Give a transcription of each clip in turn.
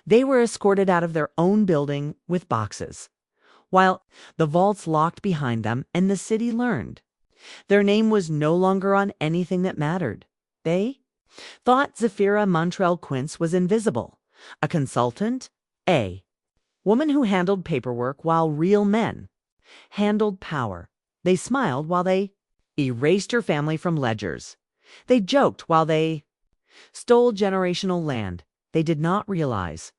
They were escorted out of their own building with boxes, while the vaults locked behind them, and the city learned their name was no longer on anything that mattered. They thought Zafira Montrell Quince was invisible, a consultant, a woman who handled paperwork while real men handled power. They smiled while they erased her family from ledgers. They joked while they stole generational land. They did not realize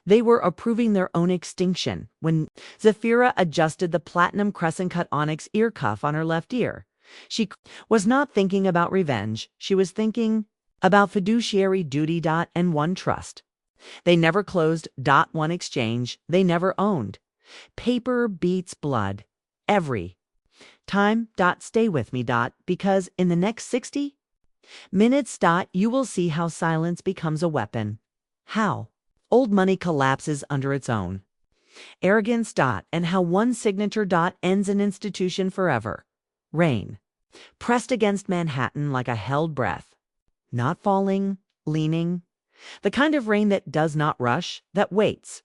they were approving their own extinction when Zafira adjusted the platinum crescent-cut onyx ear cuff on her left ear. She was not thinking about revenge. She was thinking about fiduciary duty. And one trust. They never closed. One exchange. They never owned. Paper beats blood. Every time. Stay with me. Because in the next 60 minutes. You will see how silence becomes a weapon. How old money collapses under its own arrogance. And how one signature. Ends an institution forever. Rain pressed against Manhattan like a held breath. Not falling, leaning. The kind of rain that does not rush, that waits.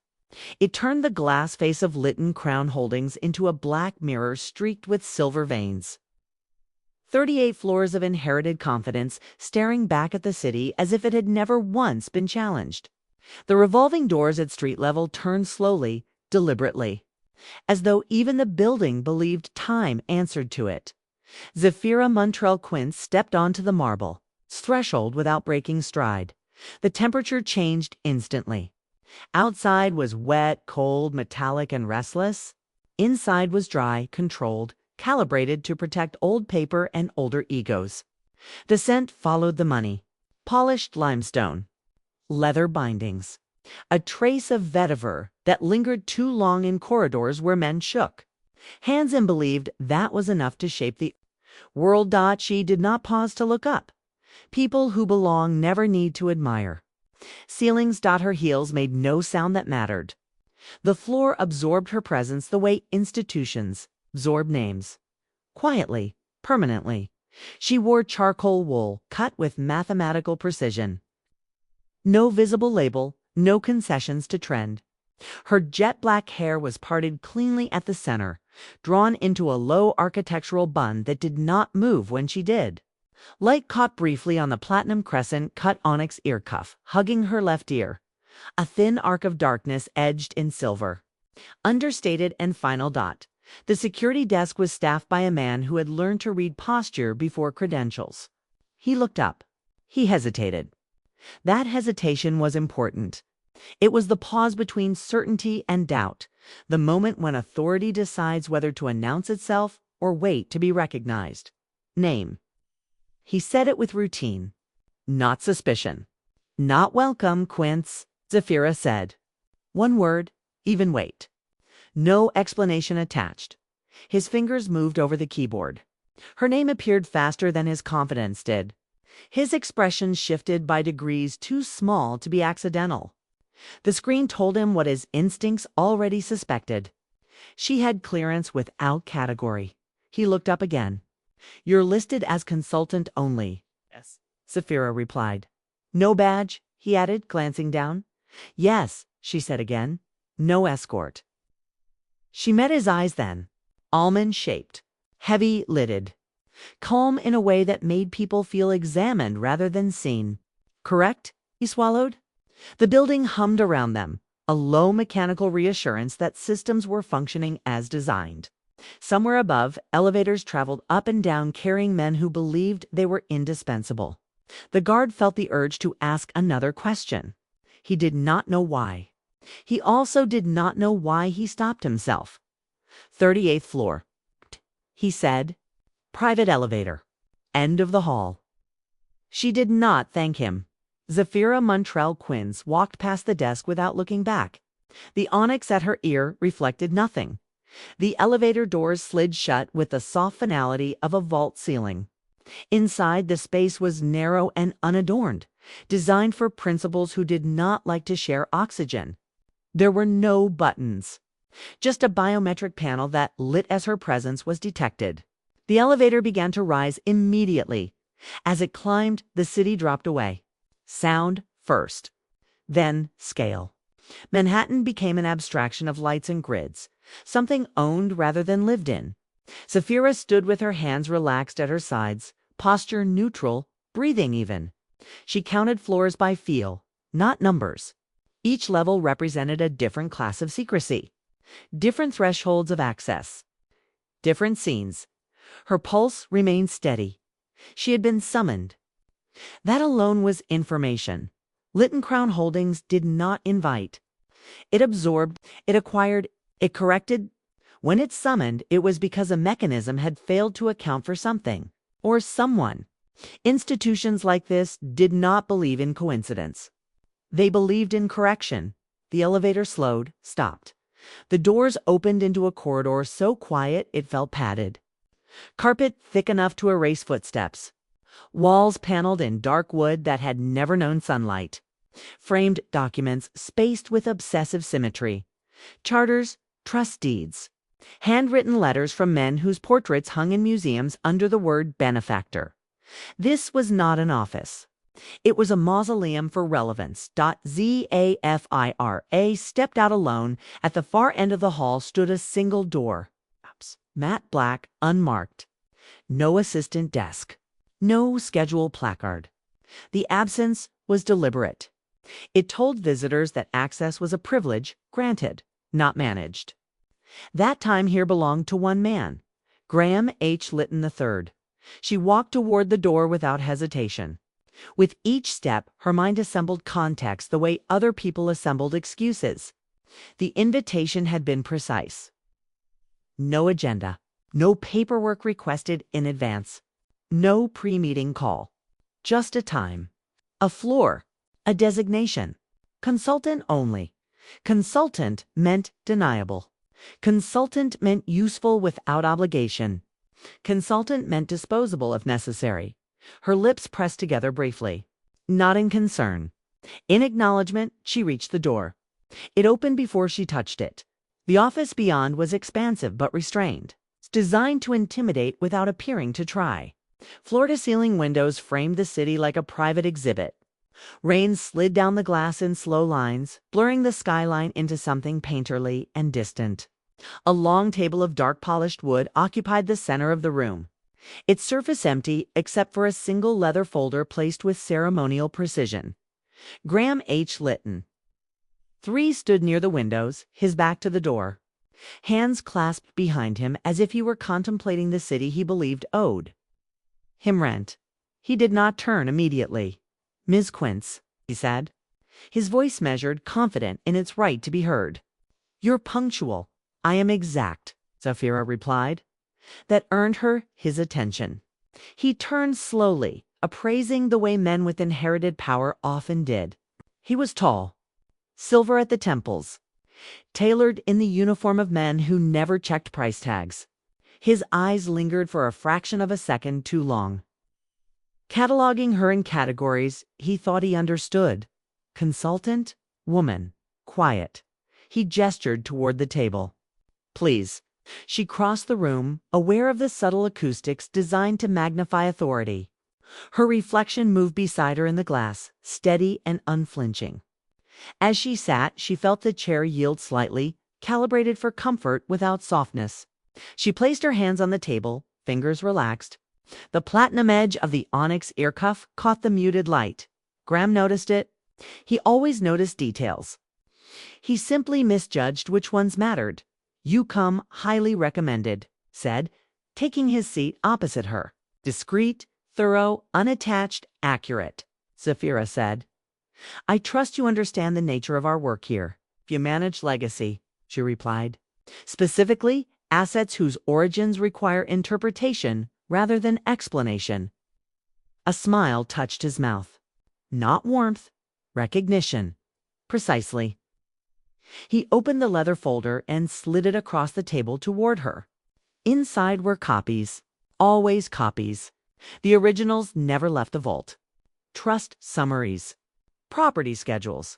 It turned the glass face of Lytton Crown Holdings into a black mirror streaked with silver veins. 38 floors of inherited confidence staring back at the city as if it had never once been challenged. The revolving doors at street level turned slowly, deliberately, as though even the building believed time answered to it. Zafira Montrell Quince stepped onto the marble threshold without breaking stride. The temperature changed instantly. Outside was wet, cold, metallic, and restless. Inside was dry, controlled, calibrated to protect old paper and older egos. The scent followed the money. Polished limestone. Leather bindings. A trace of vetiver that lingered too long in corridors where men shook hands and believed that was enough to shape the world. She did not pause to look up. People who belong never need to admire. Ceilings. Her heels made no sound that mattered. The floor absorbed her presence the way institutions absorb names. Quietly, permanently. She wore charcoal wool cut with mathematical precision. No visible label, no concessions to trend. Her jet black hair was parted cleanly at the center, drawn into a low architectural bun that did not move when she did. Light caught briefly on the platinum crescent-cut onyx ear cuff, hugging her left ear. A thin arc of darkness edged in silver. Understated and final. The security desk was staffed by a man who had learned to read posture before credentials. He looked up. He hesitated. That hesitation was important. It was the pause between certainty and doubt, the moment when authority decides whether to announce itself or wait to be recognized. Name. He said it with routine, not suspicion. Not welcome, Quince, Zafira said. One word, even weight. No explanation attached. His fingers moved over the keyboard. Her name appeared faster than his confidence did. His expression shifted by degrees too small to be accidental. The screen told him what his instincts already suspected. She had clearance without category. He looked up again. You're listed as consultant only. Yes, Zafira replied. No badge, he added, glancing down. Yes, she said again. No escort. She met his eyes then. Almond-shaped, heavy-lidded. Calm in a way that made people feel examined rather than seen. Correct? He swallowed. The building hummed around them, a low mechanical reassurance that systems were functioning as designed. Somewhere above, elevators traveled up and down carrying men who believed they were indispensable. The guard felt the urge to ask another question. He did not know why. He also did not know why he stopped himself. 38th floor, he said. Private elevator. End of the hall. She did not thank him. Zafira Montrell Quince walked past the desk without looking back. The onyx at her ear reflected nothing. The elevator doors slid shut with the soft finality of a vault ceiling. Inside, the space was narrow and unadorned, designed for principals who did not like to share oxygen. There were no buttons, just a biometric panel that lit as her presence was detected. The elevator began to rise immediately. As it climbed, the city dropped away. Sound first, then scale. Manhattan became an abstraction of lights and grids, something owned rather than lived in. Zafira stood with her hands relaxed at her sides, posture neutral, breathing even. She counted floors by feel, not numbers. Each level represented a different class of secrecy, different thresholds of access, different scenes. Her pulse remained steady. She had been summoned. That alone was information. Lytton Crown Holdings did not invite. It absorbed, it acquired, it corrected. When it summoned, it was because a mechanism had failed to account for something, or someone. Institutions like this did not believe in coincidence. They believed in correction. The elevator slowed, stopped. The doors opened into a corridor so quiet it felt padded. Carpet thick enough to erase footsteps. Walls paneled in dark wood that had never known sunlight. Framed documents spaced with obsessive symmetry. Charters, trust deeds. Handwritten letters from men whose portraits hung in museums under the word benefactor. This was not an office. It was a mausoleum for relevance. Zafira stepped out alone. At the far end of the hall stood a single door. Matte black, unmarked. No assistant desk. No schedule placard. The absence was deliberate. It told visitors that access was a privilege granted, not managed. That time here belonged to one man, Graham H. Lytton III. She walked toward the door without hesitation. With each step, her mind assembled context the way other people assembled excuses. The invitation had been precise. No agenda, no paperwork requested in advance, no pre-meeting call. Just a time, a floor, a designation. Consultant only. Consultant meant deniable. Consultant meant useful without obligation. Consultant meant disposable if necessary. Her lips pressed together briefly. Not in concern. In acknowledgement, she reached the door. It opened before she touched it. The office beyond was expansive but restrained, designed to intimidate without appearing to try. Floor-to-ceiling windows framed the city like a private exhibit. Rain slid down the glass in slow lines, blurring the skyline into something painterly and distant. A long table of dark polished wood occupied the center of the room, its surface empty except for a single leather folder placed with ceremonial precision. Graham H. Lytton III stood near the windows, his back to the door, hands clasped behind him as if he were contemplating the city he believed owed him rent. He did not turn immediately. "Ms. Quince," he said, his voice measured, confident in its right to be heard. "You're punctual." "I am exact," Zafira replied. That earned her his attention. He turned slowly, appraising the way men with inherited power often did. He was tall, silver at the temples, tailored in the uniform of men who never checked price tags. His eyes lingered for a fraction of a second too long. Cataloging her in categories he thought he understood. Consultant, woman, quiet. He gestured toward the table. "Please." She crossed the room, aware of the subtle acoustics designed to magnify authority. Her reflection moved beside her in the glass, steady and unflinching. As she sat, she felt the chair yield slightly, calibrated for comfort without softness. She placed her hands on the table, fingers relaxed. The platinum edge of the onyx ear cuff caught the muted light. Graham noticed it. He always noticed details. He simply misjudged which ones mattered. "You come highly recommended," said, taking his seat opposite her. "Discreet, thorough, unattached, accurate," Zafira said. "I trust you understand the nature of our work here." "You manage legacy," she replied. "Specifically, assets whose origins require interpretation rather than explanation." A smile touched his mouth. Not warmth, recognition. Precisely. He opened the leather folder and slid it across the table toward her. Inside were copies. Always copies. The originals never left the vault. Trust summaries. Property schedules.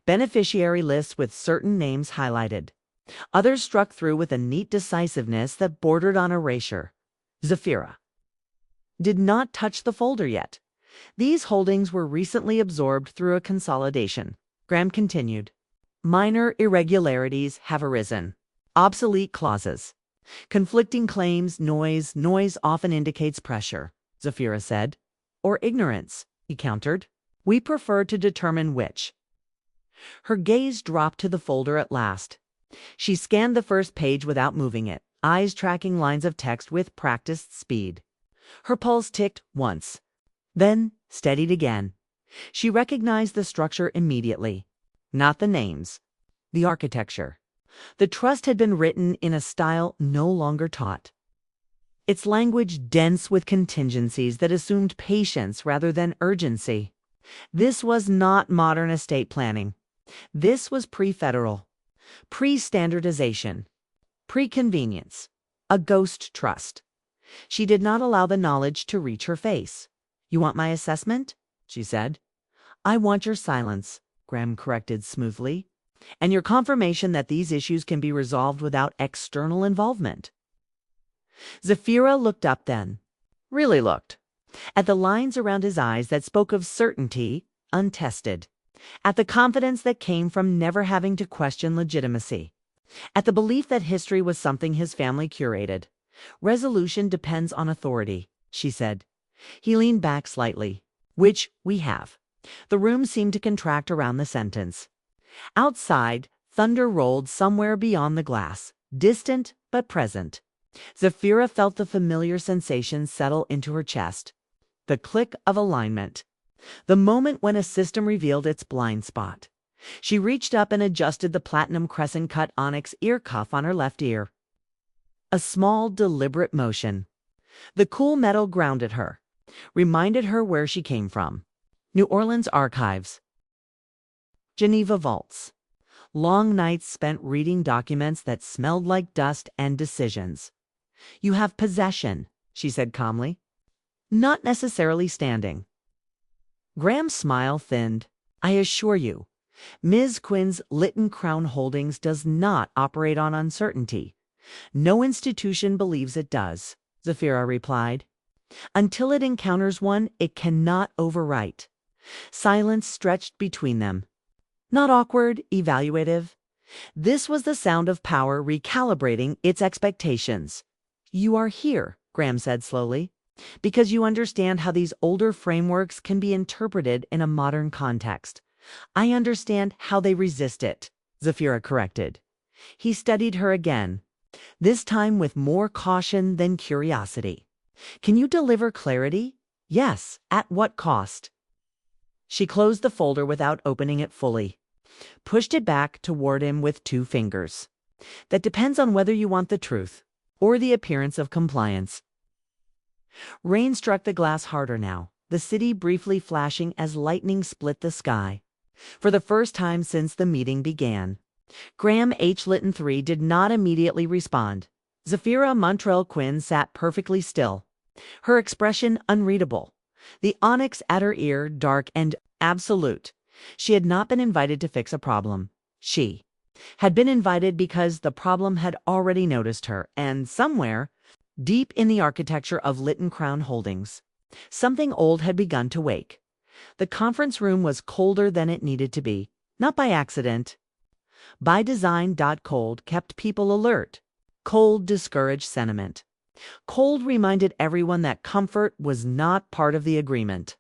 Beneficiary lists with certain names highlighted. Others struck through with a neat decisiveness that bordered on erasure. Zafira did not touch the folder yet. These holdings were recently absorbed through a consolidation. Graham continued. minor irregularities have arisen. Obsolete clauses. Conflicting claims, noise. Noise often indicates pressure, Zafira said. Or ignorance, he countered. We prefer to determine which. Her gaze dropped to the folder at last. She scanned the first page without moving it, eyes tracking lines of text with practiced speed. Her pulse ticked once, then steadied again. She recognized the structure immediately. Not the names, the architecture. The trust had been written in a style no longer taught. Its language dense with contingencies that assumed patience rather than urgency. This was not modern estate planning. This was pre-federal, pre-standardization, pre-convenience, a ghost trust. She did not allow the knowledge to reach her face. "You want my assessment?" she said. "I want your silence," Graham corrected smoothly, "and your confirmation that these issues can be resolved without external involvement." Zafira looked up then, really looked, at the lines around his eyes that spoke of certainty, untested, at the confidence that came from never having to question legitimacy, at the belief that history was something his family curated. "Resolution depends on authority," she said. He leaned back slightly. "Which we have." The room seemed to contract around the sentence. Outside, thunder rolled somewhere beyond the glass, distant but present. Zafira felt the familiar sensation settle into her chest. The click of alignment. The moment when a system revealed its blind spot. She reached up and adjusted the platinum crescent-cut onyx ear cuff on her left ear. A small, deliberate motion. The cool metal grounded her, reminded her where she came from. New Orleans archives. Geneva vaults. Long nights spent reading documents that smelled like dust and decisions. "You have possession," she said calmly. "Not necessarily standing." Graham's smile thinned. "I assure you, Ms. Quinn's Lytton Crown Holdings does not operate on uncertainty. No institution believes it does," Zafira replied. "Until it encounters one, it cannot overwrite." Silence stretched between them. Not awkward, evaluative. This was the sound of power recalibrating its expectations. "You are here," Graham said slowly, "because you understand how these older frameworks can be interpreted in a modern context." "I understand how they resist it," Zafira corrected. He studied her again, this time with more caution than curiosity. "Can you deliver clarity?" "Yes. At what cost?" She closed the folder without opening it fully, pushed it back toward him with 2 fingers. "That depends on whether you want the truth or the appearance of compliance." Rain struck the glass harder now, the city briefly flashing as lightning split the sky. For the first time since the meeting began, Graham H. Lytton III did not immediately respond. Zafira Montrell Quince sat perfectly still, her expression unreadable, the onyx at her ear dark and absolute. She had not been invited to fix a problem. She had been invited because the problem had already noticed her, and somewhere, deep in the architecture of Lytton Crown Holdings, something old had begun to wake. The conference room was colder than it needed to be, not by accident. By design. Cold kept people alert. Cold discouraged sentiment. Cold reminded everyone that comfort was not part of the agreement.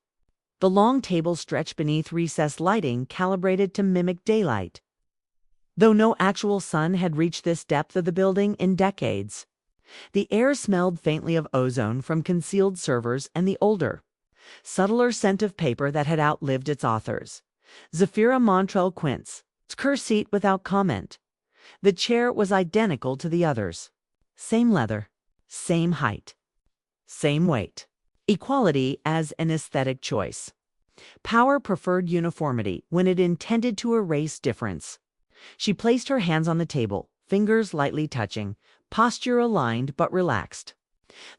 The long table stretched beneath recessed lighting calibrated to mimic daylight, though no actual sun had reached this depth of the building in decades. The air smelled faintly of ozone from concealed servers and the older, subtler scent of paper that had outlived its authors. Zafira Montrell Quince took her seat without comment. The chair was identical to the others. Same leather, same height, same weight. Equality as an aesthetic choice. Power preferred uniformity when it intended to erase difference. She placed her hands on the table, fingers lightly touching, posture aligned but relaxed.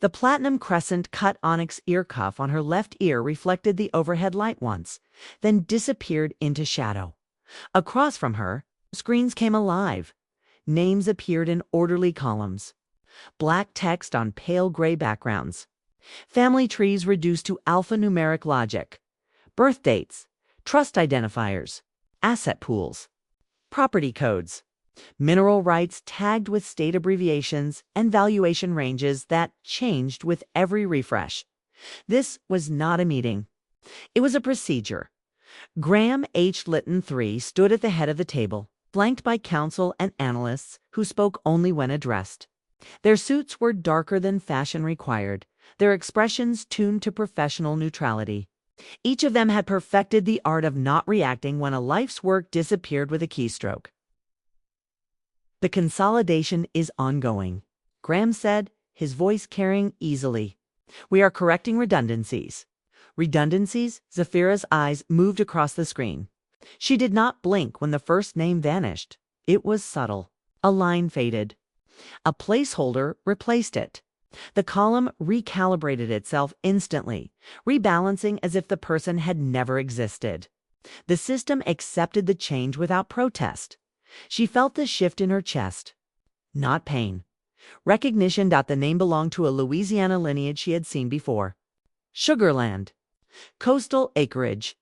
The platinum crescent-cut onyx ear cuff on her left ear reflected the overhead light once, then disappeared into shadow. Across from her, screens came alive. Names appeared in orderly columns. Black text on pale gray backgrounds. Family trees reduced to alphanumeric logic. Birth dates, trust identifiers, asset pools. Property codes. Mineral rights tagged with state abbreviations and valuation ranges that changed with every refresh. This was not a meeting. It was a procedure. Graham H. Litton III stood at the head of the table, flanked by counsel and analysts who spoke only when addressed. Their suits were darker than fashion required, their expressions tuned to professional neutrality. Each of them had perfected the art of not reacting when a life's work disappeared with a keystroke. The consolidation is ongoing, Graham said, his voice carrying easily. We are correcting redundancies. Redundancies? Zafira's eyes moved across the screen. She did not blink when the first name vanished. It was subtle. A line faded. A placeholder replaced it. The column recalibrated itself instantly, rebalancing as if the person had never existed. The system accepted the change without protest. She felt the shift in her chest. Not pain. Recognition that the name belonged to a Louisiana lineage she had seen before. Sugarland. Coastal acreage.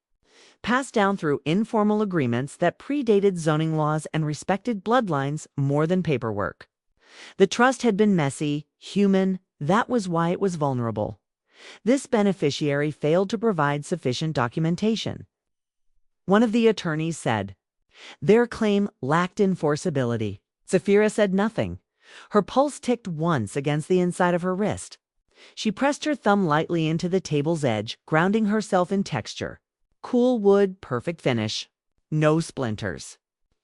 Passed down through informal agreements that predated zoning laws and respected bloodlines more than paperwork. The trust had been messy, human, that was why it was vulnerable. This beneficiary failed to provide sufficient documentation. One of the attorneys said, their claim lacked enforceability. Zafira said nothing. Her pulse ticked once against the inside of her wrist. She pressed her thumb lightly into the table's edge, grounding herself in texture. Cool wood, perfect finish. No splinters.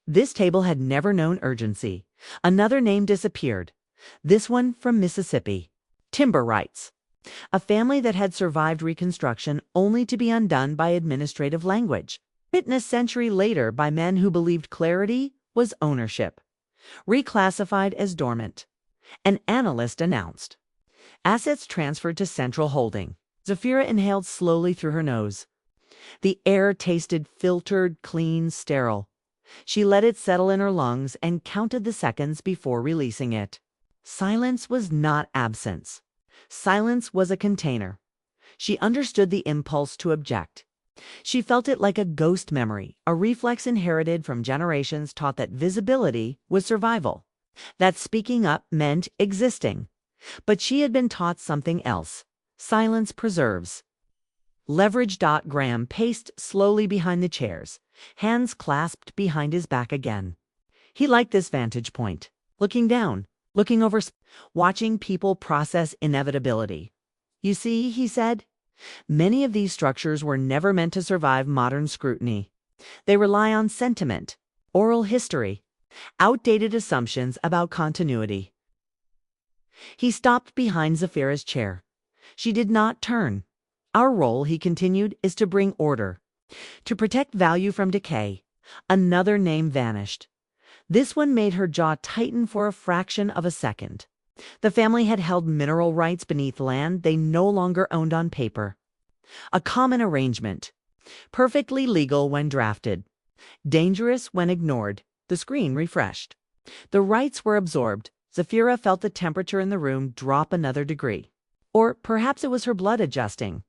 This table had never known urgency. Another name disappeared. This one from Mississippi. Timber rights. A family that had survived Reconstruction only to be undone by administrative language. Written a century later by men who believed clarity was ownership. Reclassified as dormant. An analyst announced. Assets transferred to central holding. Zafira inhaled slowly through her nose. The air tasted filtered, clean, sterile. She let it settle in her lungs and counted the seconds before releasing it. Silence was not absence. Silence was a container. She understood the impulse to object. She felt it like a ghost memory, a reflex inherited from generations taught that visibility was survival, that speaking up meant existing. But she had been taught something else. Silence preserves. Leverage. Graham paced slowly behind the chairs, hands clasped behind his back again. He liked this vantage point, looking down, looking over, watching people process inevitability. You see, he said, many of these structures were never meant to survive modern scrutiny. They rely on sentiment, oral history, outdated assumptions about continuity. He stopped behind Zafira's chair. She did not turn. Our role, he continued, is to bring order, to protect value from decay. Another name vanished. This one made her jaw tighten for a fraction of a second. The family had held mineral rights beneath land they no longer owned on paper. A common arrangement. Perfectly legal when drafted. Dangerous when ignored. The screen refreshed. The rights were absorbed. Zafira felt the temperature in the room drop another degree. Or perhaps it was her blood adjusting.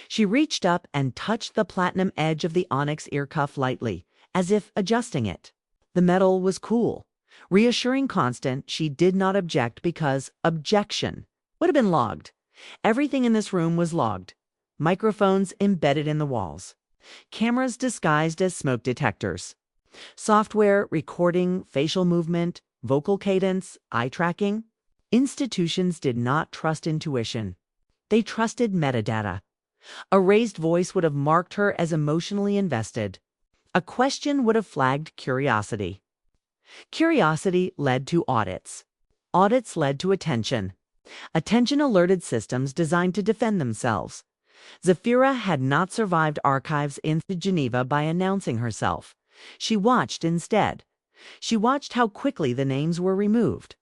She reached up and touched the platinum edge of the onyx ear cuff lightly, as if adjusting it. The metal was cool. Reassuring constant, she did not object because objection would have been logged. Everything in this room was logged. Microphones embedded in the walls. Cameras disguised as smoke detectors. Software recording facial movement, vocal cadence, eye tracking. Institutions did not trust intuition. They trusted metadata. A raised voice would have marked her as emotionally invested. A question would have flagged curiosity. Curiosity led to audits. Audits led to attention. Attention alerted systems designed to defend themselves. Zafira had not survived archives in Geneva by announcing herself. She watched instead. She watched how quickly the names were removed.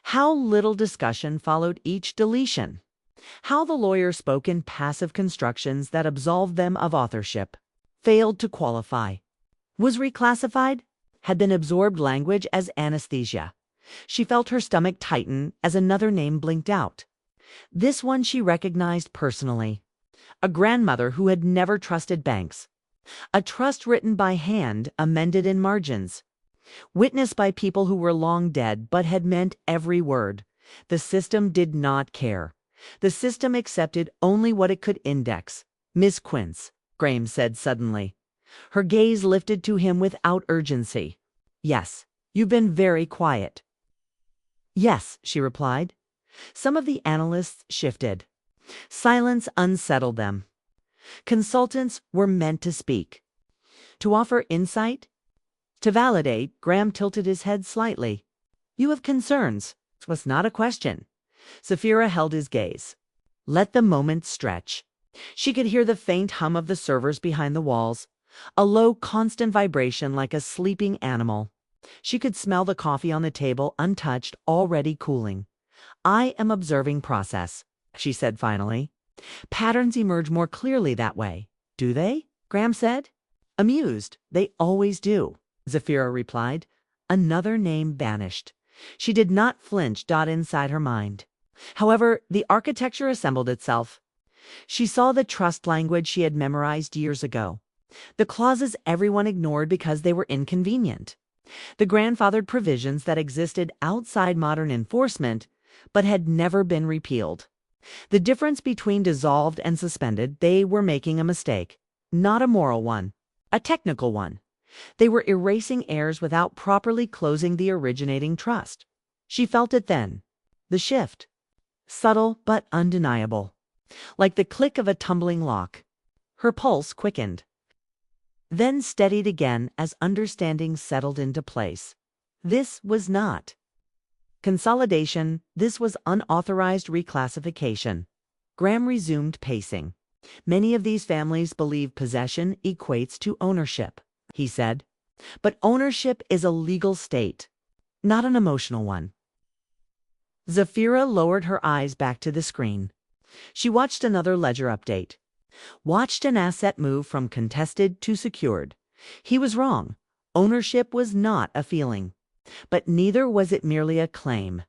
How little discussion followed each deletion. How the lawyer spoke in passive constructions that absolved them of authorship. Failed to qualify. Was reclassified. Had been absorbed language as anesthesia. She felt her stomach tighten as another name blinked out. This one she recognized personally. A grandmother who had never trusted banks. A trust written by hand, amended in margins. witnessed by people who were long dead but had meant every word. The system did not care. The system accepted only what it could index. Miss Quince, Graham said suddenly. Her gaze lifted to him without urgency. Yes, you've been very quiet. Yes, she replied. Some of the analysts shifted. Silence unsettled them. Consultants were meant to speak. To offer insight? To validate, Graham tilted his head slightly. You have concerns. It was not a question. Zafira held his gaze. Let the moment stretch. She could hear the faint hum of the servers behind the walls, a low, constant vibration like a sleeping animal. She could smell the coffee on the table, untouched, already cooling. I am observing process, she said finally. Patterns emerge more clearly that way. Do they? Graham said. Amused. They always do, Zafira replied. Another name vanished. She did not flinch. Inside her mind. However, the architecture assembled itself. She saw the trust language she had memorized years ago. The clauses everyone ignored because they were inconvenient. The grandfathered provisions that existed outside modern enforcement but had never been repealed. The difference between dissolved and suspended, they were making a mistake. Not a moral one, a technical one. They were erasing heirs without properly closing the originating trust. She felt it then. The shift. Subtle but undeniable. Like the click of a tumbling lock. Her pulse quickened. Then steadied again as understanding settled into place. This was not consolidation. This was unauthorized reclassification. Graham resumed pacing. Many of these families believe possession equates to ownership, he said. But ownership is a legal state, not an emotional one. Zafira lowered her eyes back to the screen. She watched another ledger update. Watched an asset move from contested to secured. He was wrong. Ownership was not a feeling. But neither was it merely a claim.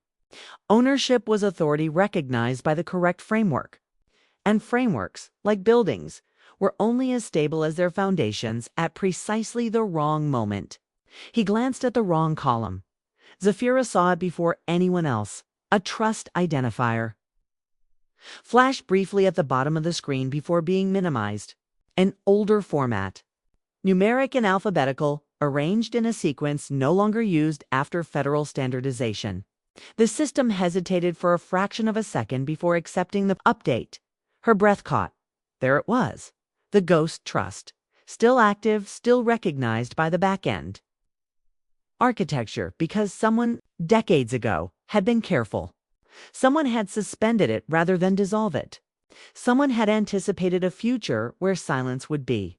Ownership was authority recognized by the correct framework. And frameworks, like buildings, were only as stable as their foundations at precisely the wrong moment. He glanced at the wrong column. Zafira saw it before anyone else. A trust identifier. Flashed briefly at the bottom of the screen before being minimized. An older format. Numeric and alphabetical, arranged in a sequence no longer used after federal standardization. The system hesitated for a fraction of a second before accepting the update. Her breath caught. There it was. The ghost trust. Still active, still recognized by the back end. Architecture, because someone, decades ago, had been careful. Someone had suspended it rather than dissolve it. Someone had anticipated a future where silence would be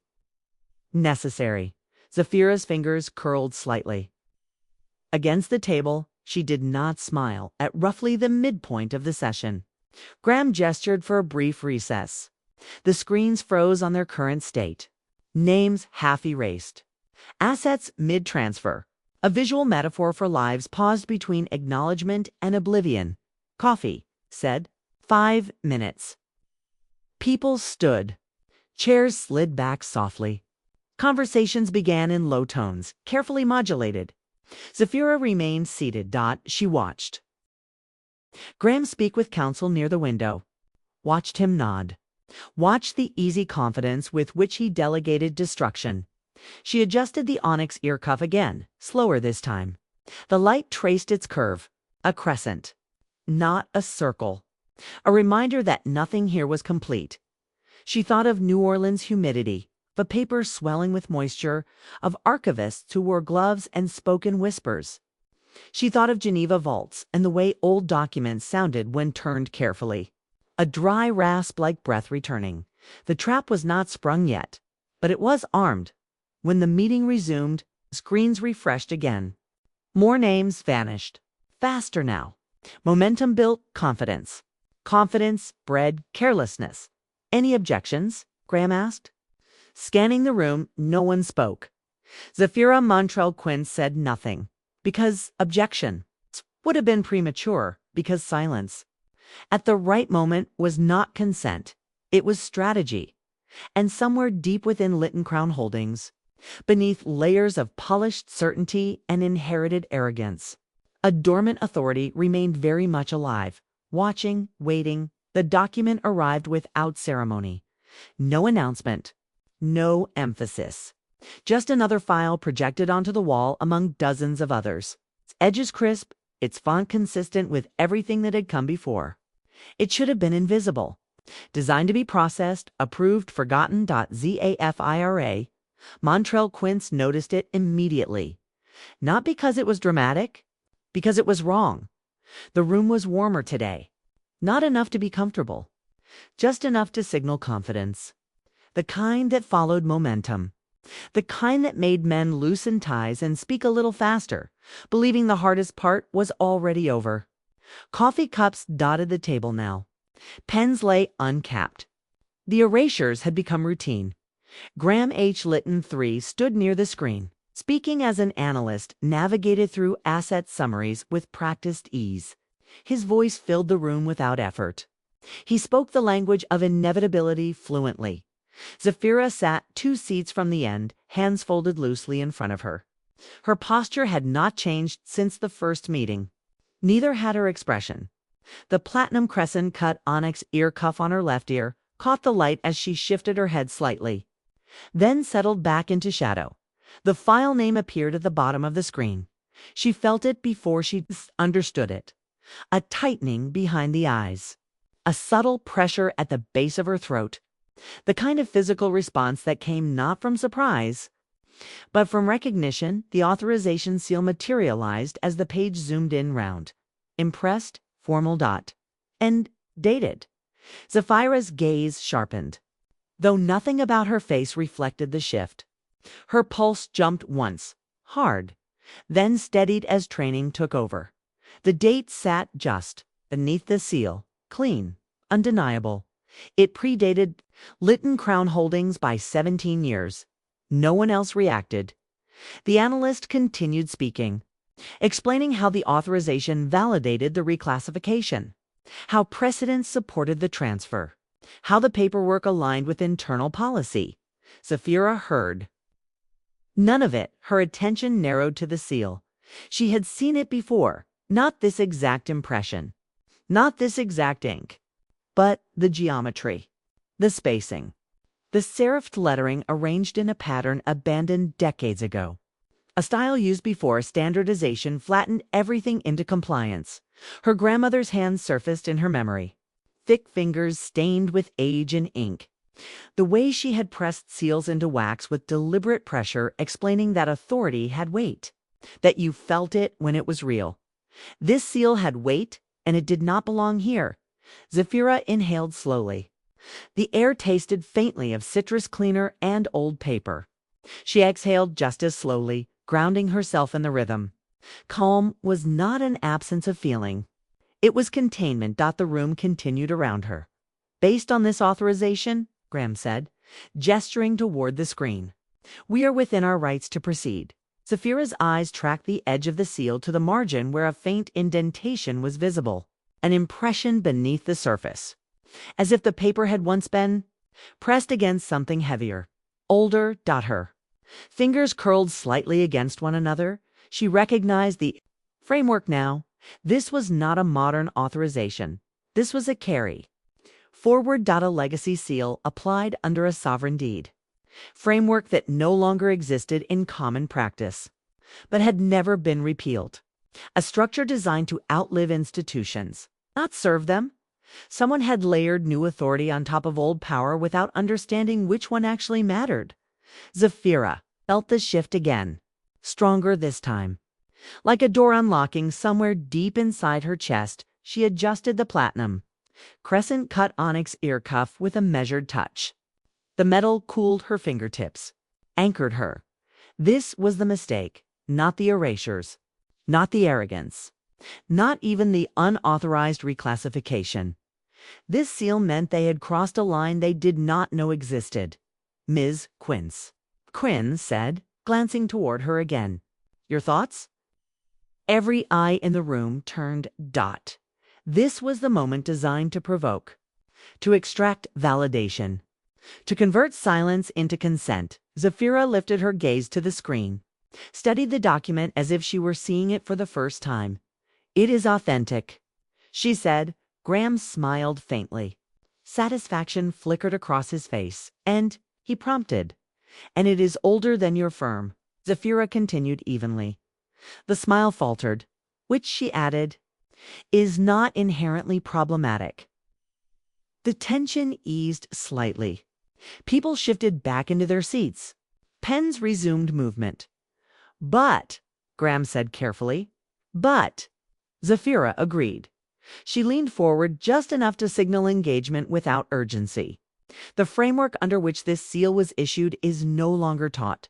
necessary. Zafira's fingers curled slightly. Against the table, she did not smile at roughly the midpoint of the session. Graham gestured for a brief recess. The screens froze on their current state. Names half erased. Assets mid-transfer. A visual metaphor for lives paused between acknowledgement and oblivion. Coffee, said. 5 minutes. People stood. Chairs slid back softly. Conversations began in low tones, carefully modulated. Zafira remained seated. She watched. Graham speak with counsel near the window. Watched him nod. Watched the easy confidence with which he delegated destruction. She adjusted the onyx ear cuff again, slower this time. The light traced its curve. A crescent. Not a circle. A reminder that nothing here was complete. She thought of New Orleans humidity, the paper swelling with moisture, of archivists who wore gloves and spoke in whispers. She thought of Geneva vaults and the way old documents sounded when turned carefully. A dry rasp like breath returning. The trap was not sprung yet, but it was armed. When the meeting resumed, screens refreshed again. More names vanished. Faster now. Momentum built confidence. Confidence bred carelessness. Any objections? Graham asked. Scanning the room, no one spoke. Zafira Montrell Quince said nothing. Because objection would have been premature, because silence. At the right moment was not consent. It was strategy. And somewhere deep within Lytton Crown Holdings, beneath layers of polished certainty and inherited arrogance. A dormant authority remained very much alive, watching, waiting. The document arrived without ceremony. No announcement, no emphasis. Just another file projected onto the wall among dozens of others. Its edges crisp, its font consistent with everything that had come before. It should have been invisible. Designed to be processed, approved, forgotten. Zafira Montrell Quince noticed it immediately. Not because it was dramatic, because it was wrong. The room was warmer today. Not enough to be comfortable. Just enough to signal confidence. The kind that followed momentum. The kind that made men loosen ties and speak a little faster, believing the hardest part was already over. Coffee cups dotted the table now. Pens lay uncapped. The erasures had become routine. Graham H. Litton III stood near the screen, speaking as an analyst navigated through asset summaries with practiced ease. His voice filled the room without effort. He spoke the language of inevitability fluently. Zafira sat 2 seats from the end, hands folded loosely in front of her. Her posture had not changed since the first meeting. Neither had her expression. The platinum crescent-cut onyx ear cuff on her left ear caught the light as she shifted her head slightly, then settled back into shadow. The file name appeared at the bottom of the screen. She felt it before she understood it. A tightening behind the eyes. A subtle pressure at the base of her throat. The kind of physical response that came not from surprise, but from recognition. The authorization seal materialized as the page zoomed in round. Impressed, formal dot. And dated. Zafira's gaze sharpened, though nothing about her face reflected the shift. Her pulse jumped once, hard, then steadied as training took over. The date sat just beneath the seal, clean, undeniable. It predated Litton Crown Holdings by 17 years. No one else reacted. The analyst continued speaking, explaining how the authorization validated the reclassification, how precedents supported the transfer, how the paperwork aligned with internal policy. Zafira heard. None of it. Her attention narrowed to the seal. She had seen it before. Not this exact impression. Not this exact ink. But the geometry. The spacing. The serifed lettering arranged in a pattern abandoned decades ago. A style used before standardization flattened everything into compliance. Her grandmother's hands surfaced in her memory. Thick fingers stained with age and ink. The way she had pressed seals into wax with deliberate pressure, explaining that authority had weight. That you felt it when it was real. This seal had weight, and it did not belong here. Zafira inhaled slowly. The air tasted faintly of citrus cleaner and old paper. She exhaled just as slowly, grounding herself in the rhythm. Calm was not an absence of feeling. It was containment. The room continued around her. Based on this authorization, Graham said, gesturing toward the screen, we are within our rights to proceed. Zafira's eyes tracked the edge of the seal to the margin where a faint indentation was visible, an impression beneath the surface, as if the paper had once been pressed against something heavier, older. Her fingers curled slightly against one another. She recognized the framework now. This was not a modern authorization. This was a carry. Forward. A legacy seal applied under a sovereign deed. Framework that no longer existed in common practice, but had never been repealed. A structure designed to outlive institutions, not serve them. Someone had layered new authority on top of old power without understanding which one actually mattered. Zafira felt the shift again, stronger this time. Like a door unlocking somewhere deep inside her chest, she adjusted the platinum crescent-cut onyx ear cuff with a measured touch. The metal cooled her fingertips, anchored her. This was the mistake, not the erasures, not the arrogance, not even the unauthorized reclassification. This seal meant they had crossed a line they did not know existed. Ms. Quince. Quinn said, glancing toward her again. Your thoughts? Every eye in the room turned. This was the moment designed to provoke, to extract validation. To convert silence into consent, Zafira lifted her gaze to the screen, studied the document as if she were seeing it for the first time. "It is authentic," she said. Graham smiled faintly. Satisfaction flickered across his face, and he prompted. "And it is older than your firm," Zafira continued evenly. The smile faltered, which, she added, "is not inherently problematic." The tension eased slightly. People shifted back into their seats. Pens resumed movement. "But," Graham said carefully, "but," Zafira agreed. She leaned forward just enough to signal engagement without urgency. "The framework under which this seal was issued is no longer taught."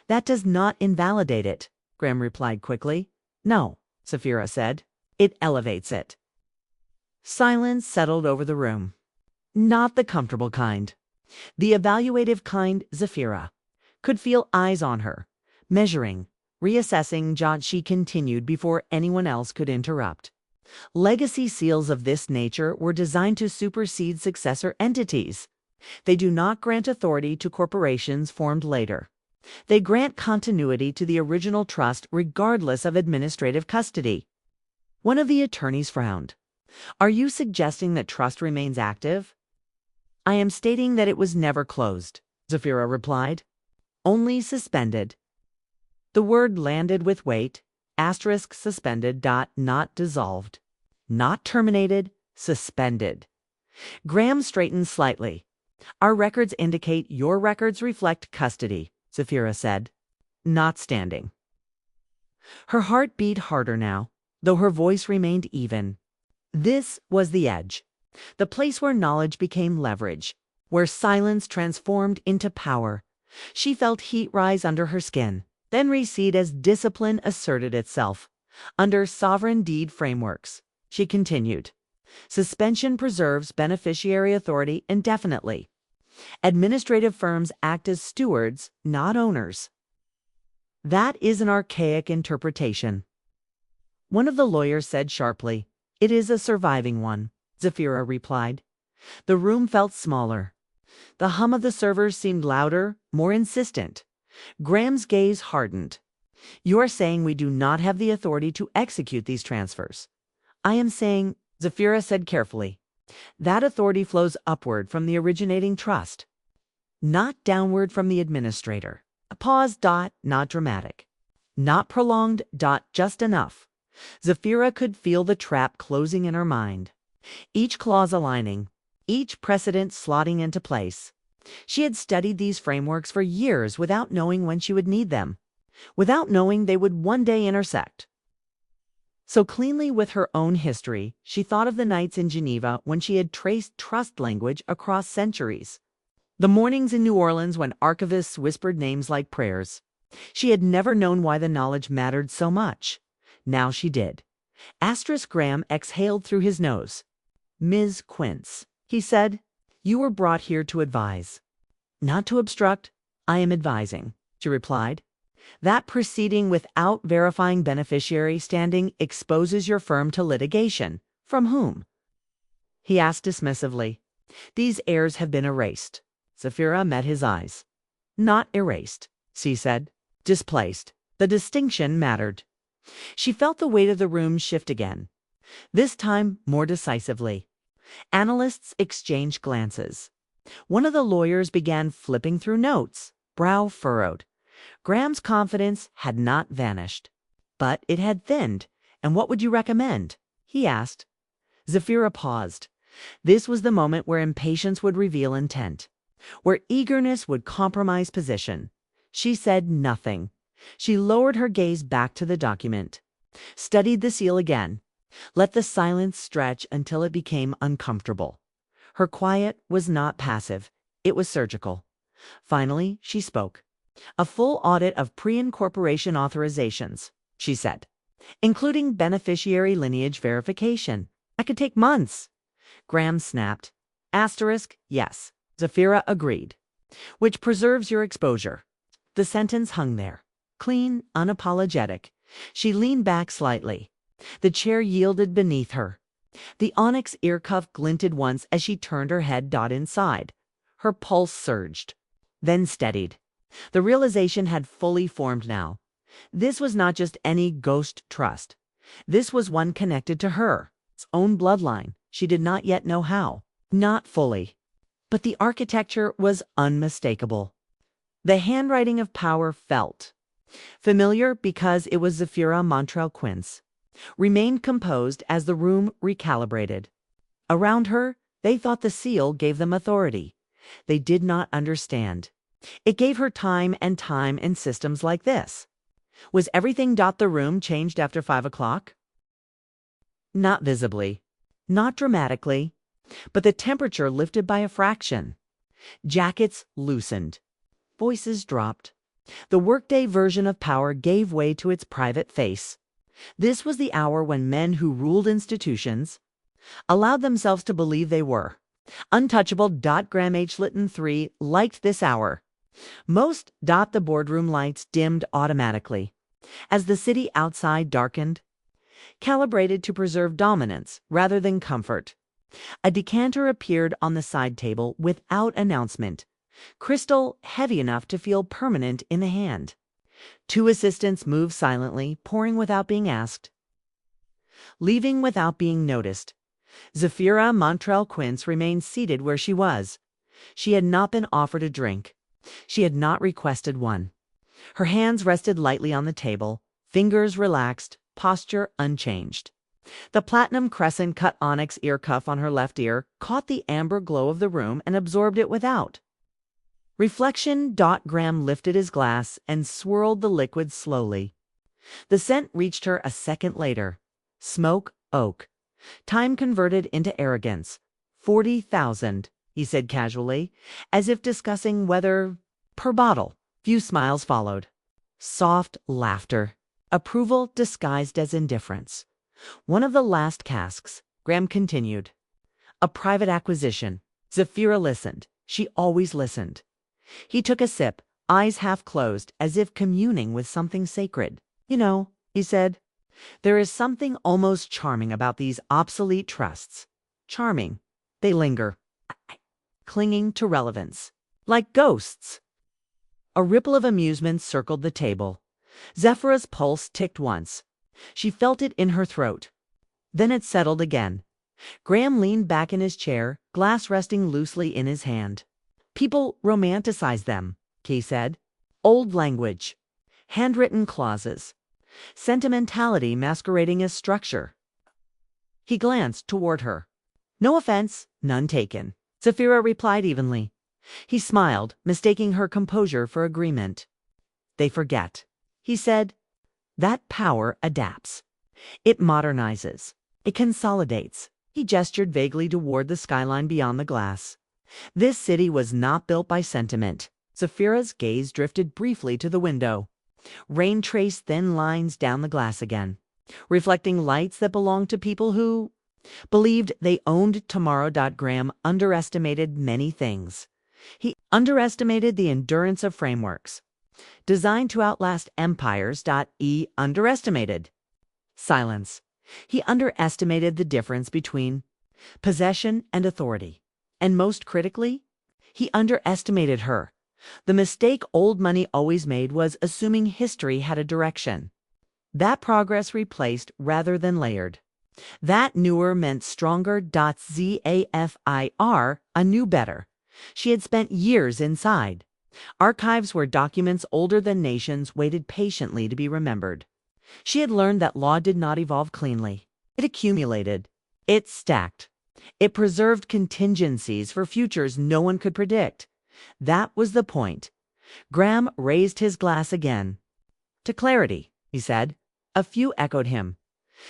"That does not invalidate it," Graham replied quickly. "No," Zafira said. "It elevates it." Silence settled over the room. Not the comfortable kind. The evaluative kind. Zafira could feel eyes on her, measuring, reassessing. She continued before anyone else could interrupt. Legacy seals of this nature were designed to supersede successor entities. They do not grant authority to corporations formed later. They grant continuity to the original trust regardless of administrative custody. One of the attorneys frowned. "Are you suggesting that trust remains active?" "I am stating that it was never closed," Zafira replied. "Only suspended." The word landed with weight. Suspended. Not dissolved. Not terminated. Suspended. Graham straightened slightly. "Our records indicate your records reflect custody," Zafira said. "Not standing." Her heart beat harder now, though her voice remained even. This was the edge. The place where knowledge became leverage, where silence transformed into power. She felt heat rise under her skin, then recede as discipline asserted itself. "Under sovereign deed frameworks," she continued, "suspension preserves beneficiary authority indefinitely. Administrative firms act as stewards, not owners." "That is an archaic interpretation," one of the lawyers said sharply. "It is a surviving one," Zafira replied. The room felt smaller. The hum of the servers seemed louder, more insistent. Graham's gaze hardened. "You are saying we do not have the authority to execute these transfers." "I am saying," Zafira said carefully, "that authority flows upward from the originating trust, not downward from the administrator." A pause. Not dramatic. Not prolonged. Just enough. Zafira could feel the trap closing in her mind. Each clause aligning, each precedent slotting into place. She had studied these frameworks for years without knowing when she would need them, without knowing they would one day intersect. So cleanly with her own history, she thought of the nights in Geneva when she had traced trust language across centuries. The mornings in New Orleans when archivists whispered names like prayers. She had never known why the knowledge mattered so much. Now she did. Graham exhaled through his nose. "Ms. Quince," he said, "you were brought here to advise." "Not to obstruct. I am advising," she replied. "That proceeding without verifying beneficiary standing exposes your firm to litigation." "From whom?" he asked dismissively. "These heirs have been erased." Zafira met his eyes. "Not erased," she said. "Displaced." The distinction mattered. She felt the weight of the room shift again, this time more decisively. Analysts exchanged glances. One of the lawyers began flipping through notes, brow furrowed. Graham's confidence had not vanished, but it had thinned. "And what would you recommend?" he asked. Zafira paused. This was the moment where impatience would reveal intent, where eagerness would compromise position. She said nothing. She lowered her gaze back to the document, studied the seal again, let the silence stretch until it became uncomfortable. Her quiet was not passive. It was surgical. Finally, she spoke. "A full audit of pre-incorporation authorizations," she said, "including beneficiary lineage verification. I could take months." Graham snapped. Yes. Zafira agreed. "Which preserves your exposure." The sentence hung there, clean, unapologetic. She leaned back slightly. The chair yielded beneath her. The onyx ear cuff glinted once as she turned her head. Inside, Her pulse surged, then steadied. The realization had fully formed now. This was not just any ghost trust. This was one connected to her, its own bloodline. She did not yet know how. Not fully. But the architecture was unmistakable. The handwriting of power felt familiar because it was Zafira Montrell Quince, remained composed as the room recalibrated. Around her, they thought the seal gave them authority. They did not understand. It gave her time in systems like this. Was everything the room changed after 5 o'clock? Not visibly, not dramatically, but the temperature lifted by a fraction. Jackets loosened. Voices dropped. The workday version of power gave way to its private face. This was the hour when men who ruled institutions allowed themselves to believe they were. Untouchable. Graham H. Litton III liked this hour. Most. The boardroom lights dimmed automatically as the city outside darkened, calibrated to preserve dominance rather than comfort. A decanter appeared on the side table without announcement, crystal heavy enough to feel permanent in the hand. 2 assistants moved silently, pouring without being asked, leaving without being noticed. Zafira Montrell Quince remained seated where she was. She had not been offered a drink. She had not requested one. Her hands rested lightly on the table, fingers relaxed, posture unchanged. The platinum crescent-cut onyx ear cuff on her left ear caught the amber glow of the room and absorbed it without reflection. Graham lifted his glass and swirled the liquid slowly. The scent reached her a second later. Smoke, oak. Time converted into arrogance. 40,000, he said casually, as if discussing whether per bottle. Few smiles followed. Soft laughter. Approval disguised as indifference. One of the last casks, Graham continued. A private acquisition. Zafira listened. She always listened. He took a sip, eyes half closed, as if communing with something sacred. You know, he said, there is something almost charming about these obsolete trusts. Charming. They linger, clinging to relevance. Like ghosts. A ripple of amusement circled the table. Zafira's pulse ticked once. She felt it in her throat. Then it settled again. Graham leaned back in his chair, glass resting loosely in his hand. People romanticize them, he said. Old language. Handwritten clauses. Sentimentality masquerading as structure. He glanced toward her. No offense, none taken. Zafira replied evenly. He smiled, mistaking her composure for agreement. They forget, he said. That power adapts. It modernizes. It consolidates. He gestured vaguely toward the skyline beyond the glass. This city was not built by sentiment. Zafira's gaze drifted briefly to the window. Rain traced thin lines down the glass again, reflecting lights that belonged to people who believed they owned tomorrow. Graham underestimated many things. He underestimated the endurance of frameworks designed to outlast empires. He underestimated silence. He underestimated the difference between possession and authority. And most critically, he underestimated her. The mistake old money always made was assuming history had a direction. That progress replaced rather than layered. That newer meant stronger. Zafir, a knew better. She had spent years inside. Archives where documents older than nations waited patiently to be remembered. She had learned that law did not evolve cleanly. It accumulated. It stacked. It preserved contingencies for futures no one could predict. That was the point. Graham raised his glass again. To clarity, he said. A few echoed him.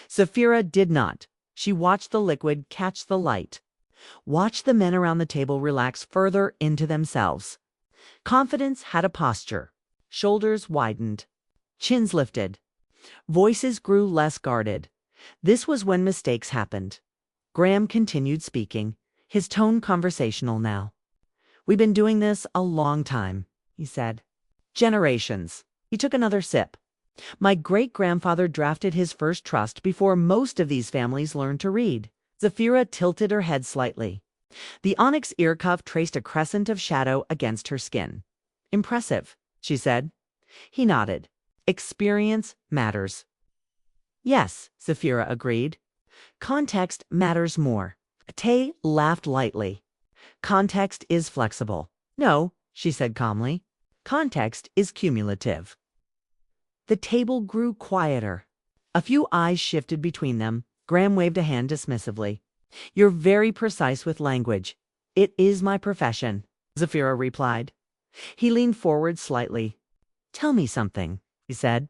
Zafira did not. She watched the liquid catch the light. Watched the men around the table relax further into themselves. Confidence had a posture. Shoulders widened. Chins lifted. Voices grew less guarded. This was when mistakes happened. Graham continued speaking, his tone conversational now. We've been doing this a long time, he said. Generations. He took another sip. My great-grandfather drafted his first trust before most of these families learned to read. Zafira tilted her head slightly. The onyx ear cuff traced a crescent of shadow against her skin. Impressive, she said. He nodded. Experience matters. Yes, Zafira agreed. Context matters more. Tay laughed lightly. Context is flexible. No, she said calmly. Context is cumulative. The table grew quieter. A few eyes shifted between them. Graham waved a hand dismissively. You're very precise with language. It is my profession, Zafira replied. He leaned forward slightly. Tell me something, he said.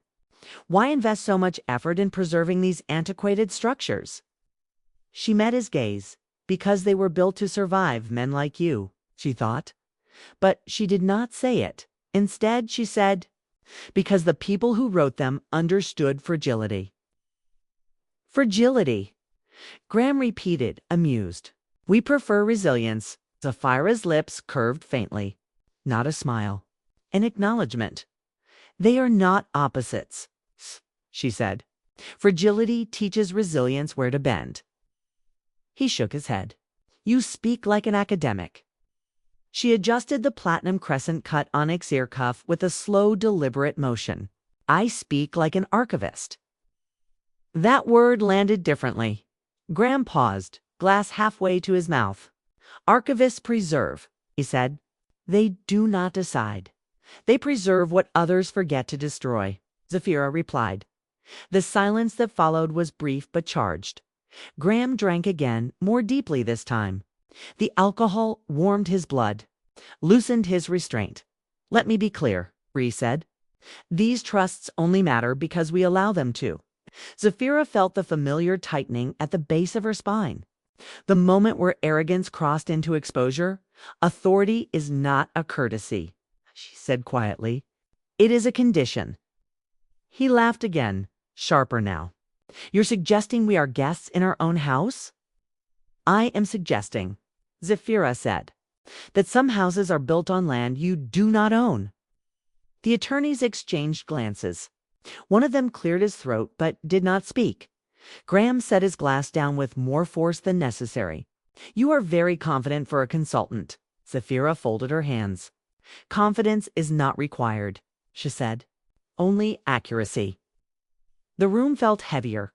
Why invest so much effort in preserving these antiquated structures? She met his gaze. Because they were built to survive men like you, she thought. But she did not say it. Instead, she said, because the people who wrote them understood fragility. Fragility, Graham repeated, amused. We prefer resilience. Zafira's lips curved faintly. Not a smile. An acknowledgement. They are not opposites, she said. Fragility teaches resilience where to bend. He shook his head. You speak like an academic. She adjusted the platinum crescent-cut onyx ear cuff with a slow, deliberate motion. I speak like an archivist. That word landed differently. Graham paused, glass halfway to his mouth. Archivists preserve, he said. They do not decide. They preserve what others forget to destroy, Zafira replied. The silence that followed was brief but charged. Graham drank again, more deeply this time. The alcohol warmed his blood, loosened his restraint. Let me be clear, Bree said. These trusts only matter because we allow them to. Zafira felt the familiar tightening at the base of her spine. The moment where arrogance crossed into exposure, authority is not a courtesy, she said quietly. It is a condition. He laughed again, sharper now. You're suggesting we are guests in our own house? I am suggesting, Zafira said, that some houses are built on land you do not own. The attorneys exchanged glances. One of them cleared his throat but did not speak. Graham set his glass down with more force than necessary. You are very confident for a consultant. Zafira folded her hands. Confidence is not required, she said. Only accuracy. The room felt heavier.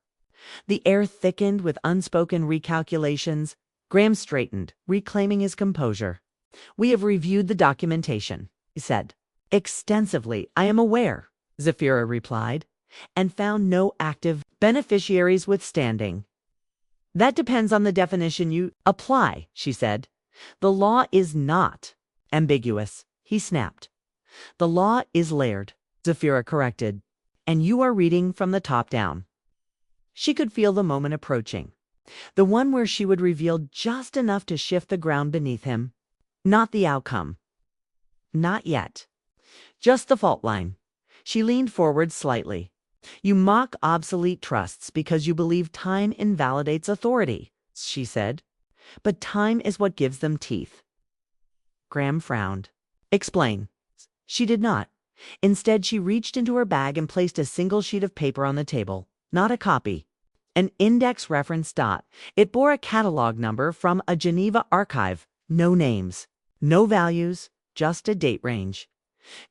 The air thickened with unspoken recalculations. Graham straightened, reclaiming his composure. We have reviewed the documentation, he said. Extensively, I am aware, Zafira replied, and found no active beneficiaries withstanding. That depends on the definition you apply, she said. The law is not ambiguous, he snapped. The law is layered, Zafira corrected. And you are reading from the top down. She could feel the moment approaching, the one where she would reveal just enough to shift the ground beneath him. Not the outcome. Not yet. Just the fault line. She leaned forward slightly. You mock obsolete trusts because you believe time invalidates authority, she said. But time is what gives them teeth. Graham frowned. Explain. She did not. Instead, she reached into her bag and placed a single sheet of paper on the table, not a copy. An index reference dot. It bore a catalog number from a Geneva archive. No names, no values, just a date range.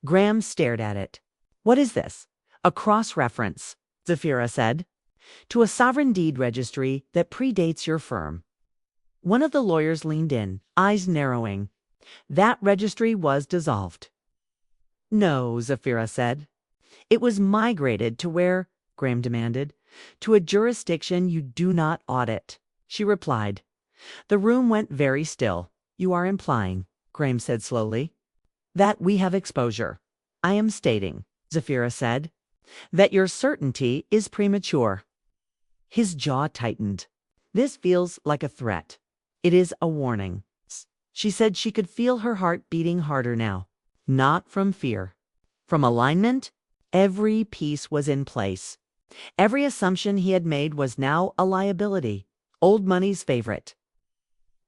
Graham stared at it. What is this? A cross-reference, Zafira said, to a sovereign deed registry that predates your firm. One of the lawyers leaned in, eyes narrowing. That registry was dissolved. No, Zafira said. It was migrated to where, Graham demanded. To a jurisdiction you do not audit, she replied. The room went very still. You are implying, Graham said slowly, that we have exposure. I am stating, Zafira said, that your certainty is premature. His jaw tightened. This feels like a threat. It is a warning. She said she could feel her heart beating harder now. Not from fear. From alignment, every piece was in place. Every assumption he had made was now a liability, old money's favorite.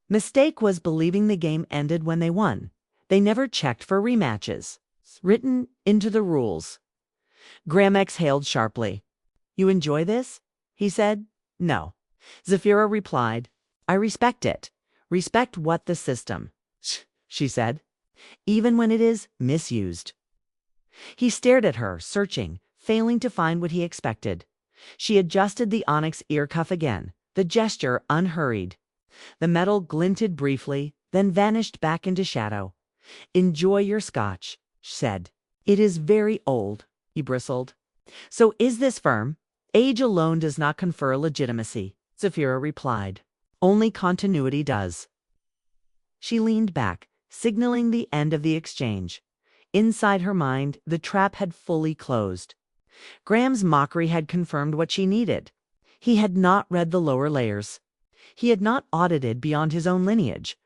Mistake was believing the game ended when they won. They never checked for rematches. Written into the rules. Graham exhaled sharply. You enjoy this? He said. No. Zafira replied. I respect it. Respect what the system, she said, even when it is misused. He stared at her, searching, failing to find what he expected. She adjusted the onyx ear cuff again, the gesture unhurried. The metal glinted briefly, then vanished back into shadow. "Enjoy your scotch," she said. "It is very old," he bristled. "So is this firm?" "Age alone does not confer legitimacy," Zafira replied. "Only continuity does." She leaned back, signaling the end of the exchange. Inside her mind, the trap had fully closed. Graham's mockery had confirmed what she needed. He had not read the lower layers. He had not audited beyond his own lineage.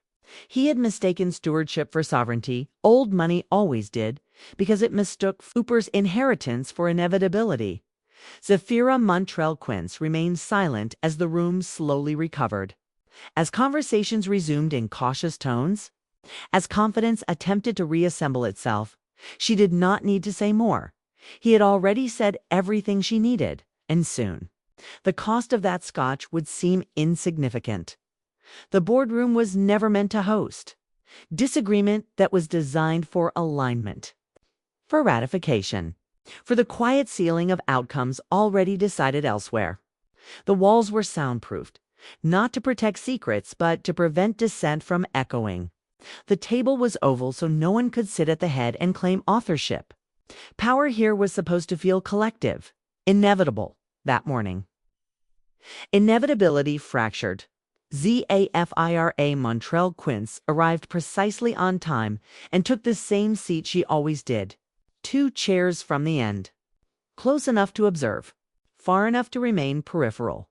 He had mistaken stewardship for sovereignty. Old money always did, because it mistook Cooper's inheritance for inevitability. Zafira Montrell Quince remained silent as the room slowly recovered. As conversations resumed in cautious tones, as confidence attempted to reassemble itself, she did not need to say more. He had already said everything she needed, and soon. The cost of that scotch would seem insignificant. The boardroom was never meant to host disagreement that was designed for alignment, for ratification, for the quiet sealing of outcomes already decided elsewhere. The walls were soundproofed, not to protect secrets, but to prevent dissent from echoing. The table was oval so no one could sit at the head and claim authorship. Power here was supposed to feel collective, inevitable, that morning. Inevitability fractured. Zafira Montrell Quince arrived precisely on time and took the same seat she always did, 2 chairs from the end. Close enough to observe, far enough to remain peripheral.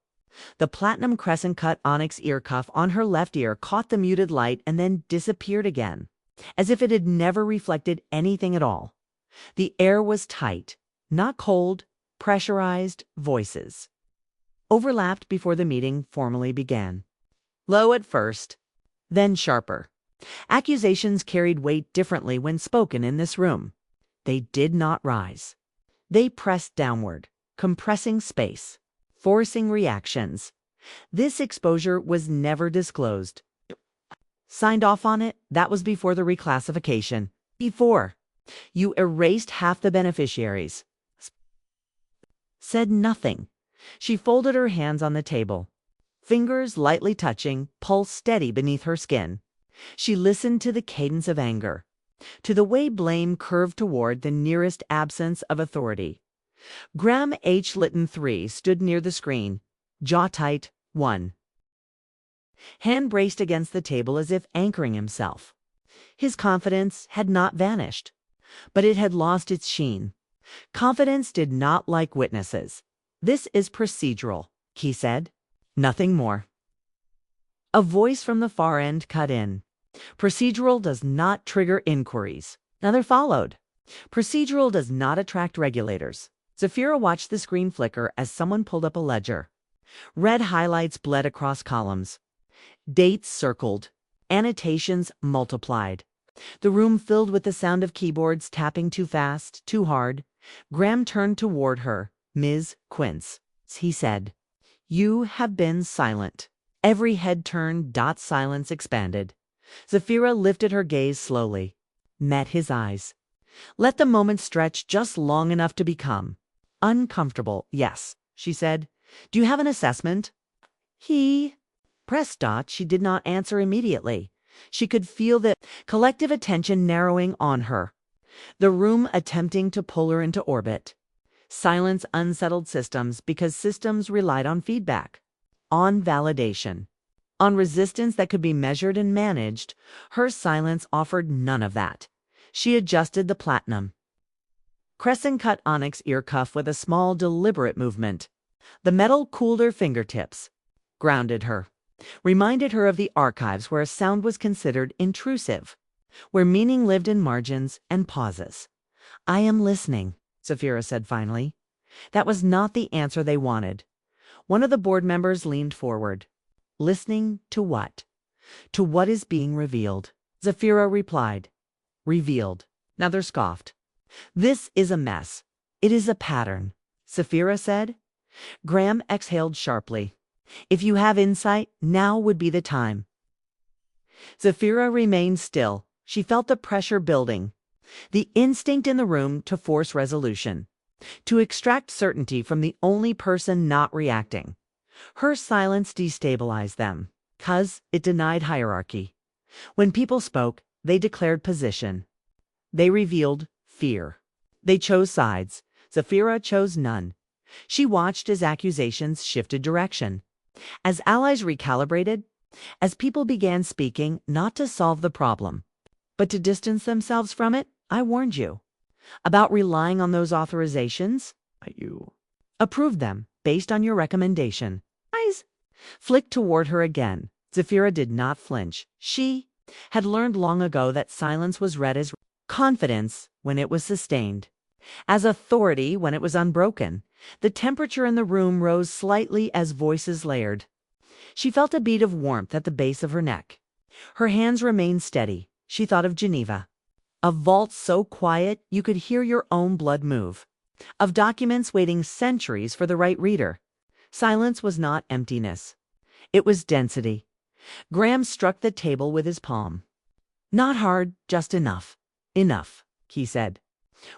The platinum crescent-cut onyx ear cuff on her left ear caught the muted light and then disappeared again, as if it had never reflected anything at all. The air was tight, not cold, pressurized voices overlapped before the meeting formally began. Low at first, then sharper. Accusations carried weight differently when spoken in this room. They did not rise. They pressed downward, compressing space, forcing reactions. This exposure was never disclosed. Signed off on it, that was before the reclassification. Before. You erased half the beneficiaries. Said nothing. She folded her hands on the table, fingers lightly touching, pulse steady beneath her skin. She listened to the cadence of anger, to the way blame curved toward the nearest absence of authority. Graham H. Litton III stood near the screen, jaw tight, 1. Hand braced against the table as if anchoring himself. His confidence had not vanished, but it had lost its sheen. Confidence did not like witnesses. "This is procedural," he said. "Nothing more." A voice from the far end cut in. "Procedural does not trigger inquiries." Another followed. "Procedural does not attract regulators." Zafira watched the screen flicker as someone pulled up a ledger. Red highlights bled across columns. Dates circled. Annotations multiplied. The room filled with the sound of keyboards tapping too fast, too hard. Graham turned toward her. "Ms. Quince," he said, "you have been silent." Every head turned, silence expanded. Zafira lifted her gaze slowly, met his eyes. Let the moment stretch just long enough to become uncomfortable. "Yes," she said. "Do you have an assessment?" He pressed. She did not answer immediately. She could feel the collective attention narrowing on her, the room attempting to pull her into orbit. Silence unsettled systems because systems relied on feedback, on validation, on resistance that could be measured and managed. Her silence offered none of that. She adjusted the platinum crescent-cut onyx ear cuff with a small, deliberate movement. The metal cooled her fingertips, grounded her, reminded her of the archives where a sound was considered intrusive, where meaning lived in margins and pauses. "I am listening," Zafira said finally. That was not the answer they wanted. One of the board members leaned forward. "Listening to what?" "To what is being revealed." Zafira replied. "Revealed." Another scoffed. "This is a mess. It is a pattern," Zafira said. Graham exhaled sharply. "If you have insight, now would be the time." Zafira remained still. She felt the pressure building, the instinct in the room to force resolution, to extract certainty from the only person not reacting. Her silence destabilized them, 'cause it denied hierarchy. When people spoke, they declared position. They revealed fear. They chose sides. Zafira chose none. She watched as accusations shifted direction, as allies recalibrated, as people began speaking not to solve the problem, but to distance themselves from it. I warned you about relying on those authorizations. You approved them based on your recommendation. Eyes flicked toward her again. Zafira did not flinch. She had learned long ago that silence was read as confidence when it was sustained, as authority when it was unbroken. The temperature in the room rose slightly as voices layered. She felt a beat of warmth at the base of her neck. Her hands remained steady. She thought of Geneva. Of vaults so quiet you could hear your own blood move. Of documents waiting centuries for the right reader. Silence was not emptiness. It was density. Graham struck the table with his palm. Not hard, just enough. Enough, he said.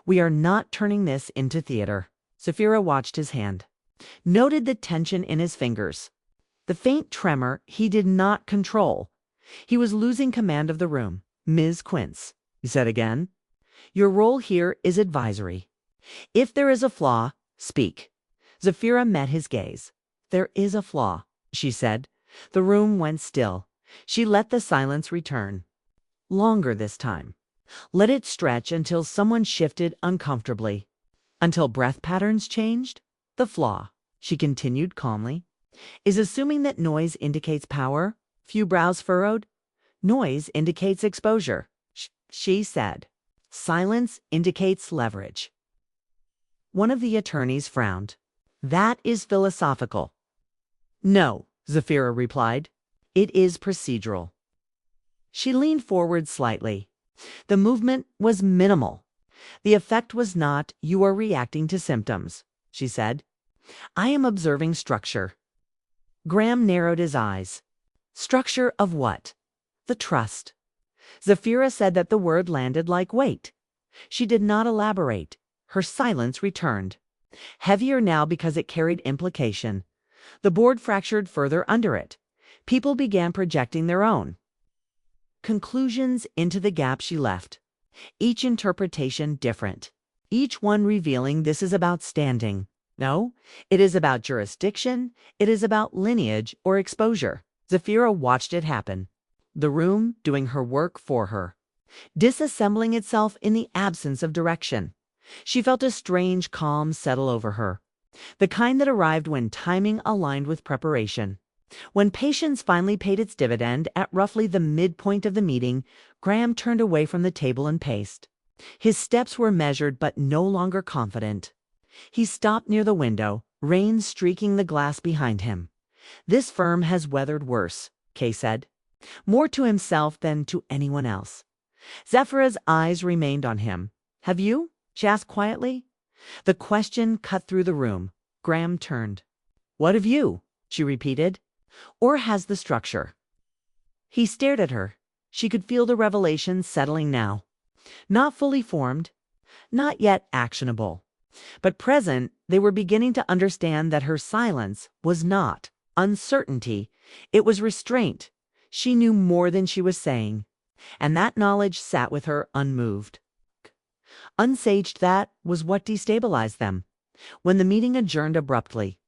We are not turning this into theater. Zafira watched his hand, noted the tension in his fingers. The faint tremor he did not control. He was losing command of the room. Ms. Quince, he said again, your role here is advisory. If there is a flaw, speak. Zafira met his gaze. There is a flaw, she said. The room went still. She let the silence return. Longer this time. Let it stretch until someone shifted uncomfortably. Until breath patterns changed. The flaw, she continued calmly, is assuming that noise indicates power. Few brows furrowed. Noise indicates exposure, she said. Silence indicates leverage. One of the attorneys frowned. That is philosophical. No, Zafira replied. It is procedural. She leaned forward slightly. The movement was minimal. The effect was not, you are reacting to symptoms, she said. I am observing structure. Graham narrowed his eyes. Structure of what? The trust. Zafira said that the word landed like weight. She did not elaborate. Her silence returned, heavier now because it carried implication. The board fractured further under it. People began projecting their own conclusions into the gap she left, each interpretation different, each one revealing this is about standing. No, it is about jurisdiction, it is about lineage or exposure. Zafira watched it happen, the room doing her work for her, disassembling itself in the absence of direction. She felt a strange calm settle over her, the kind that arrived when timing aligned with preparation. When patience finally paid its dividend at roughly the midpoint of the meeting, Graham turned away from the table and paced. His steps were measured but no longer confident. He stopped near the window, rain streaking the glass behind him. This firm has weathered worse, Kay said, more to himself than to anyone else. Zafira's eyes remained on him. Have you? She asked quietly. The question cut through the room. Graham turned. What have you? She repeated. Or has the structure? He stared at her. She could feel the revelation settling now. Not fully formed, not yet actionable, but present. They were beginning to understand that her silence was not uncertainty, it was restraint. She knew more than she was saying, and that knowledge sat with her unmoved. Unsaged, that was what destabilized them. When the meeting adjourned abruptly,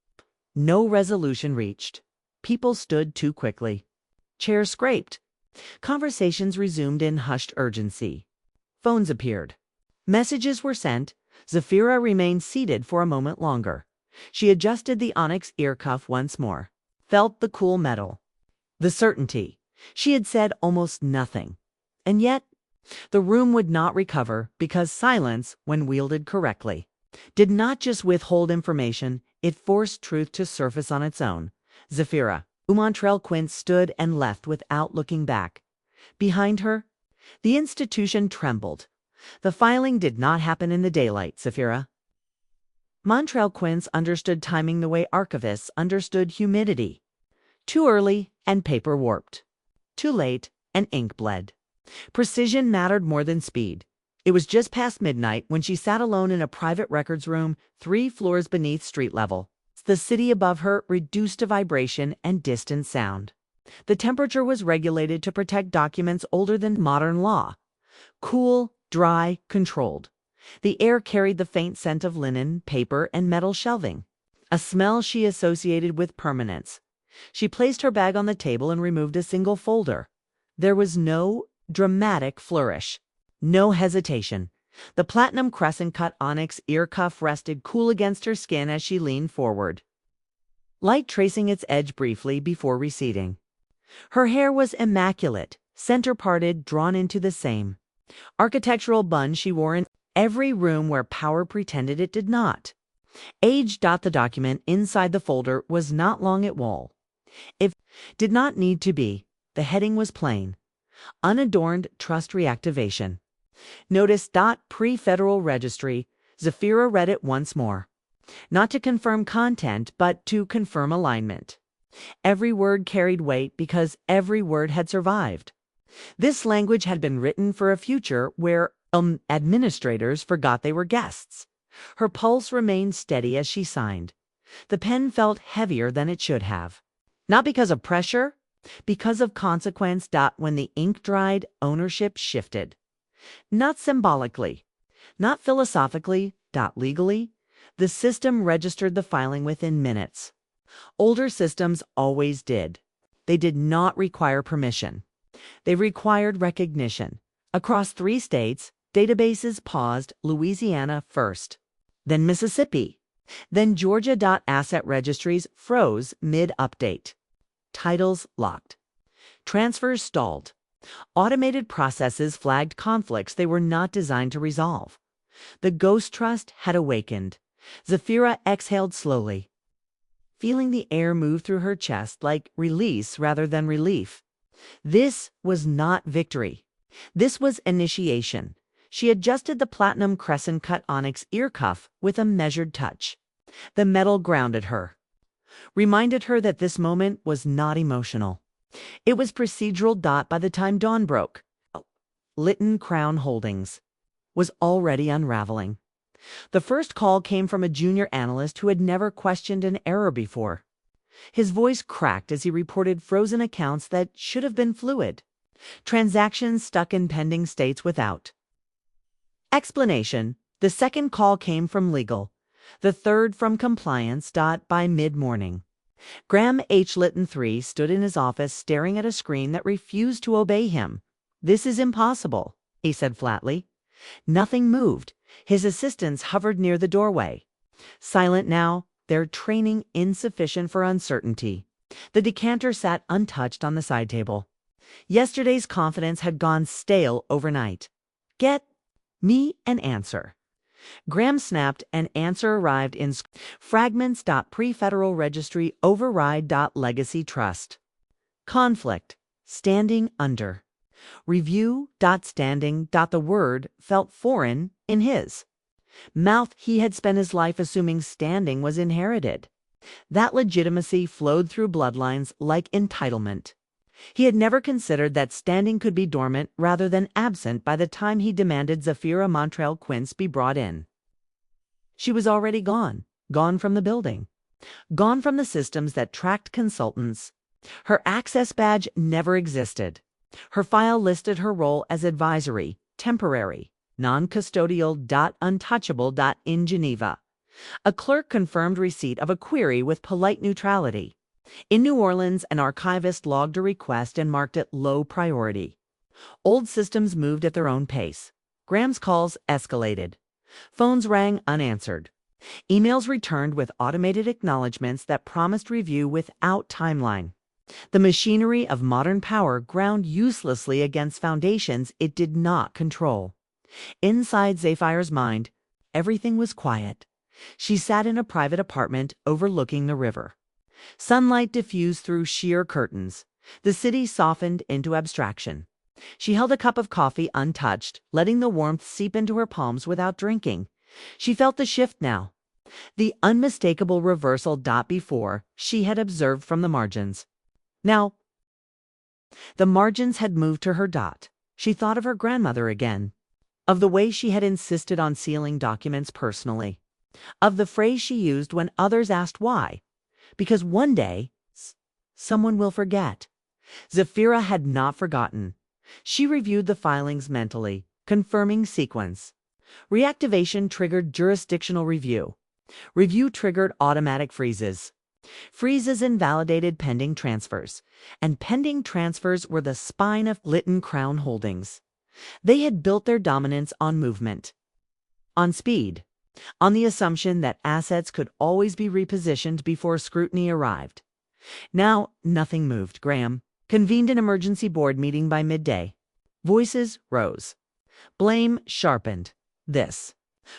no resolution reached. People stood too quickly. Chairs scraped. Conversations resumed in hushed urgency. Phones appeared. Messages were sent. Zafira remained seated for a moment longer. She adjusted the onyx ear cuff once more, felt the cool metal. The certainty. She had said almost nothing. And yet, the room would not recover because silence, when wielded correctly, did not just withhold information, it forced truth to surface on its own. Zafira Montrell Quince stood and left without looking back. Behind her, the institution trembled. The filing did not happen in the daylight, Zafira. Montrell Quince understood timing the way archivists understood humidity. Too early and paper warped. Too late and ink bled. Precision mattered more than speed. It was just past midnight when she sat alone in a private records room 3 floors beneath street level. The city above her reduced to vibration and distant sound. The temperature was regulated to protect documents older than modern law. Cool, dry, controlled. The air carried the faint scent of linen, paper, and metal shelving, a smell she associated with permanence. She placed her bag on the table and removed a single folder. There was no dramatic flourish, no hesitation. The platinum crescent-cut onyx ear cuff rested cool against her skin as she leaned forward, light tracing its edge briefly before receding. Her hair was immaculate, center-parted, drawn into the same architectural bun she wore in every room where power pretended it did not. Age. The document inside the folder was not long at wall. It did not need to be. The heading was plain. Unadorned trust reactivation. Notice. Pre-Federal Registry. Zafira read it once more. Not to confirm content, but to confirm alignment. Every word carried weight because every word had survived. This language had been written for a future where administrators forgot they were guests. Her pulse remained steady as she signed. The pen felt heavier than it should have. Not because of pressure, because of consequence. When the ink dried, ownership shifted. Not symbolically, not philosophically. Legally, the system registered the filing within minutes. Older systems always did. They did not require permission. They required recognition. Across 3 states, databases paused, Louisiana first, then Mississippi, then Georgia. Asset registries froze mid-update. Titles locked. Transfers stalled. Automated processes flagged conflicts they were not designed to resolve. The ghost trust had awakened. Zafira exhaled slowly, feeling the air move through her chest like release rather than relief. This was not victory. This was initiation. She adjusted the platinum crescent-cut onyx ear cuff with a measured touch. The metal grounded her, reminded her that this moment was not emotional. It was procedural. By the time dawn broke, Lytton Crown Holdings was already unraveling. The first call came from a junior analyst who had never questioned an error before. His voice cracked as he reported frozen accounts that should have been fluid. Transactions stuck in pending states without explanation. The second call came from legal. The third from compliance. By mid-morning, Graham H. Lytton III stood in his office staring at a screen that refused to obey him. "This is impossible," he said flatly. Nothing moved. His assistants hovered near the doorway. Silent now, their training insufficient for uncertainty. The decanter sat untouched on the side table. Yesterday's confidence had gone stale overnight. "Get me an answer." Graham snapped. An answer arrived in fragments. Pre-Federal Registry override. Legacy trust. Conflict. Standing under. Review. Standing. The word felt foreign in his mouth. He had spent his life assuming standing was inherited. That legitimacy flowed through bloodlines like entitlement. He had never considered that standing could be dormant rather than absent by the time he demanded Zafira Montrell Quince be brought in. She was already gone, gone from the building, gone from the systems that tracked consultants. Her access badge never existed. Her file listed her role as advisory, temporary, non-custodial. Untouchable. In Geneva. A clerk confirmed receipt of a query with polite neutrality. In New Orleans, an archivist logged a request and marked it low priority. Old systems moved at their own pace. Graham's calls escalated. Phones rang unanswered. Emails returned with automated acknowledgments that promised review without timeline. The machinery of modern power ground uselessly against foundations it did not control. Inside Zafira's mind, everything was quiet. She sat in a private apartment overlooking the river. Sunlight diffused through sheer curtains. The city softened into abstraction. She held a cup of coffee untouched, letting the warmth seep into her palms without drinking. She felt the shift now. The unmistakable reversal. Before, she had observed from the margins. Now, The margins had moved to her dot. She thought of her grandmother again, of the way she had insisted on sealing documents personally, of the phrase she used when others asked why. Because one day, someone will forget. Zafira had not forgotten. She reviewed the filings mentally, confirming sequence. Reactivation triggered jurisdictional review. Review triggered automatic freezes. Freezes invalidated pending transfers, and pending transfers were the spine of Lytton Crown Holdings. They had built their dominance on movement, on speed, on the assumption that assets could always be repositioned before scrutiny arrived. Now, nothing moved. Graham convened an emergency board meeting by midday. Voices rose. Blame sharpened. This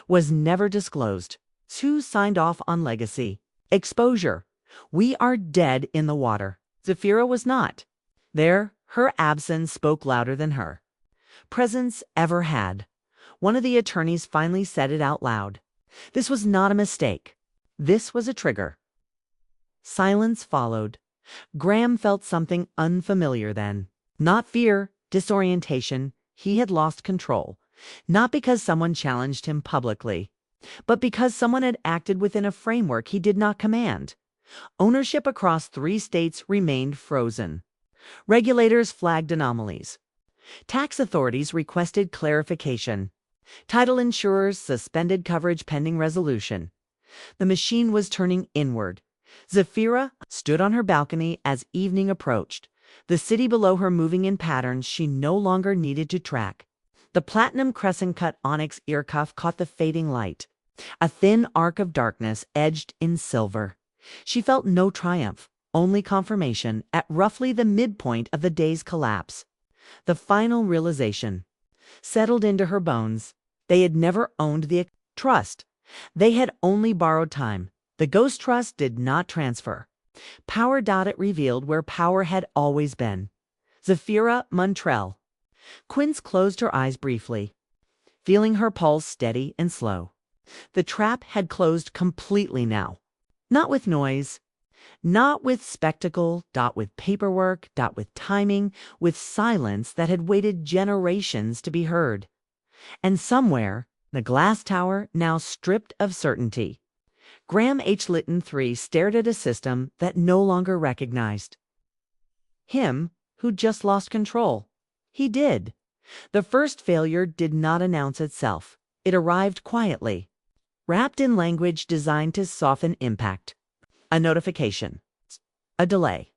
was never disclosed. Who signed off on legacy? Exposure. We are dead in the water. Zafira was not. There, her absence spoke louder than her presence ever had. One of the attorneys finally said it out loud. This was not a mistake. This was a trigger. Silence followed. Graham felt something unfamiliar then. Not fear, disorientation. He had lost control. Not because someone challenged him publicly, but because someone had acted within a framework he did not command. Ownership across 3 states remained frozen. Regulators flagged anomalies. Tax authorities requested clarification. Title insurers suspended coverage pending resolution. The machine was turning inward. Zafira stood on her balcony as evening approached, the city below her moving in patterns she no longer needed to track. The platinum crescent-cut onyx ear cuff caught the fading light, a thin arc of darkness edged in silver. She felt no triumph, only confirmation at roughly the midpoint of the day's collapse. The final realization settled into her bones. They had never owned the trust. They had only borrowed time. The ghost trust did not transfer. Power. It revealed where power had always been. Zafira Montrell Quince closed her eyes briefly, feeling her pulse steady and slow. The trap had closed completely now. Not with noise, not with spectacle, not with paperwork, not with timing, with silence that had waited generations to be heard. And somewhere, the glass tower now stripped of certainty. Graham H. Lytton III stared at a system that no longer recognized him, who'd just lost control. He did. The first failure did not announce itself. It arrived quietly, wrapped in language designed to soften impact. A notification. A delay.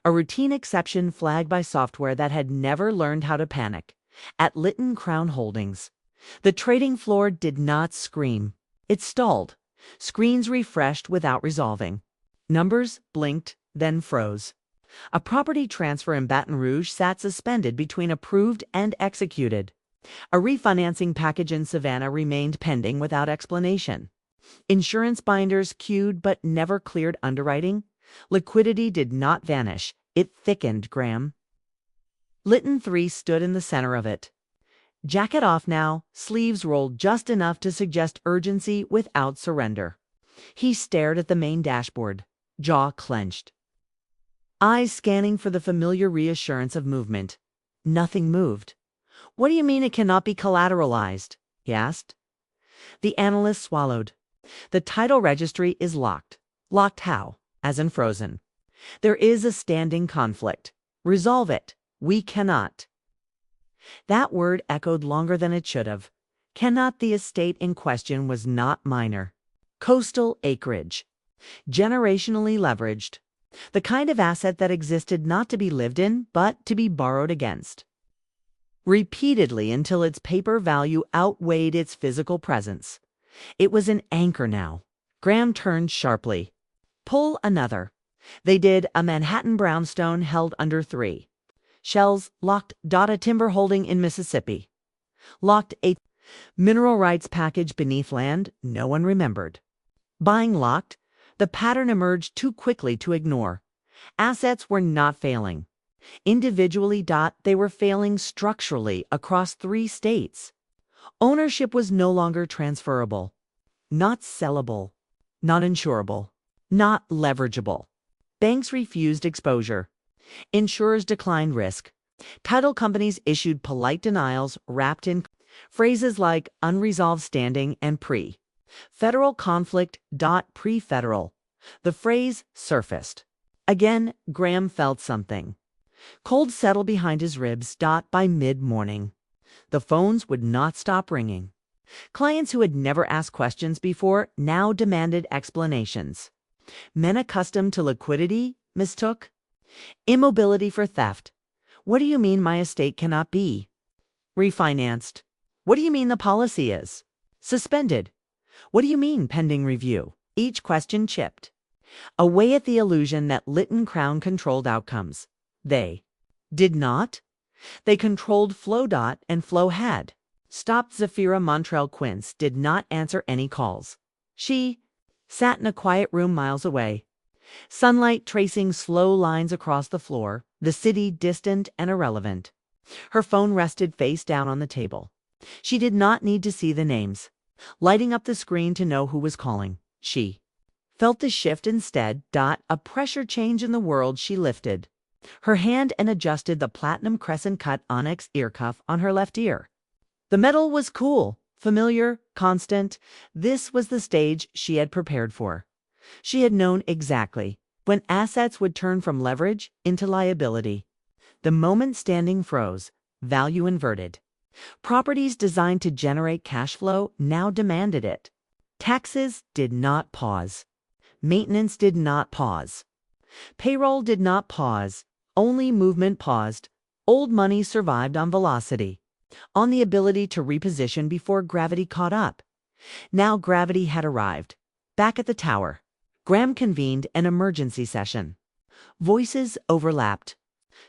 A routine exception flagged by software that had never learned how to panic. At Lytton Crown Holdings, the trading floor did not scream. It stalled. Screens refreshed without resolving. Numbers blinked, then froze. A property transfer in Baton Rouge sat suspended between approved and executed. A refinancing package in Savannah remained pending without explanation. Insurance binders queued but never cleared underwriting. Liquidity did not vanish. It thickened. Graham Lytton III stood in the center of it. Jacket off now, sleeves rolled just enough to suggest urgency without surrender. He stared at the main dashboard, jaw clenched, eyes scanning for the familiar reassurance of movement. Nothing moved. What do you mean it cannot be collateralized? He asked. The analyst swallowed. The title registry is locked. Locked how? As in frozen. There is a standing conflict. Resolve it. We cannot. That word echoed longer than it should have. Cannot. The estate in question was not minor. Coastal acreage. Generationally leveraged. The kind of asset that existed not to be lived in, but to be borrowed against. Repeatedly until its paper value outweighed its physical presence. It was an anchor now. Graham turned sharply. Pull another. They did. A Manhattan brownstone held under 3 shells, locked. A timber holding in Mississippi. Locked. A mineral rights package beneath land no one remembered. Buying locked. The pattern emerged too quickly to ignore. Assets were not failing. Individually. They were failing structurally across 3 states. Ownership was no longer transferable, not sellable, not insurable, not leverageable. Banks refused exposure. Insurers declined risk. Title companies issued polite denials wrapped in phrases like unresolved standing and federal conflict. Pre-federal. The phrase surfaced. Again, Graham felt something. Cold settled behind his ribs. By mid-morning, the phones would not stop ringing. Clients who had never asked questions before now demanded explanations. Men accustomed to liquidity mistook immobility for theft. What do you mean my estate cannot be refinanced? What do you mean the policy is suspended? What do you mean pending review? Each question chipped away at the illusion that Lytton Crown controlled outcomes. They did not. They controlled Flow. And Flow had stopped. Zafira Montrell Quince did not answer any calls. She sat in a quiet room miles away, sunlight tracing slow lines across the floor, the city distant and irrelevant. Her phone rested face down on the table. She did not need to see the names lighting up the screen to know who was calling. She felt the shift instead. A pressure change in the world. She lifted her hand and adjusted the platinum crescent-cut onyx ear cuff on her left ear. The metal was cool, familiar, constant. This was the stage she had prepared for. She had known exactly when assets would turn from leverage into liability. The moment standing froze, value inverted. Properties designed to generate cash flow now demanded it. Taxes did not pause. Maintenance did not pause. Payroll did not pause. Only movement paused. Old money survived on velocity, on the ability to reposition before gravity caught up. Now gravity had arrived. Back at the tower, Graham convened an emergency session. Voices overlapped.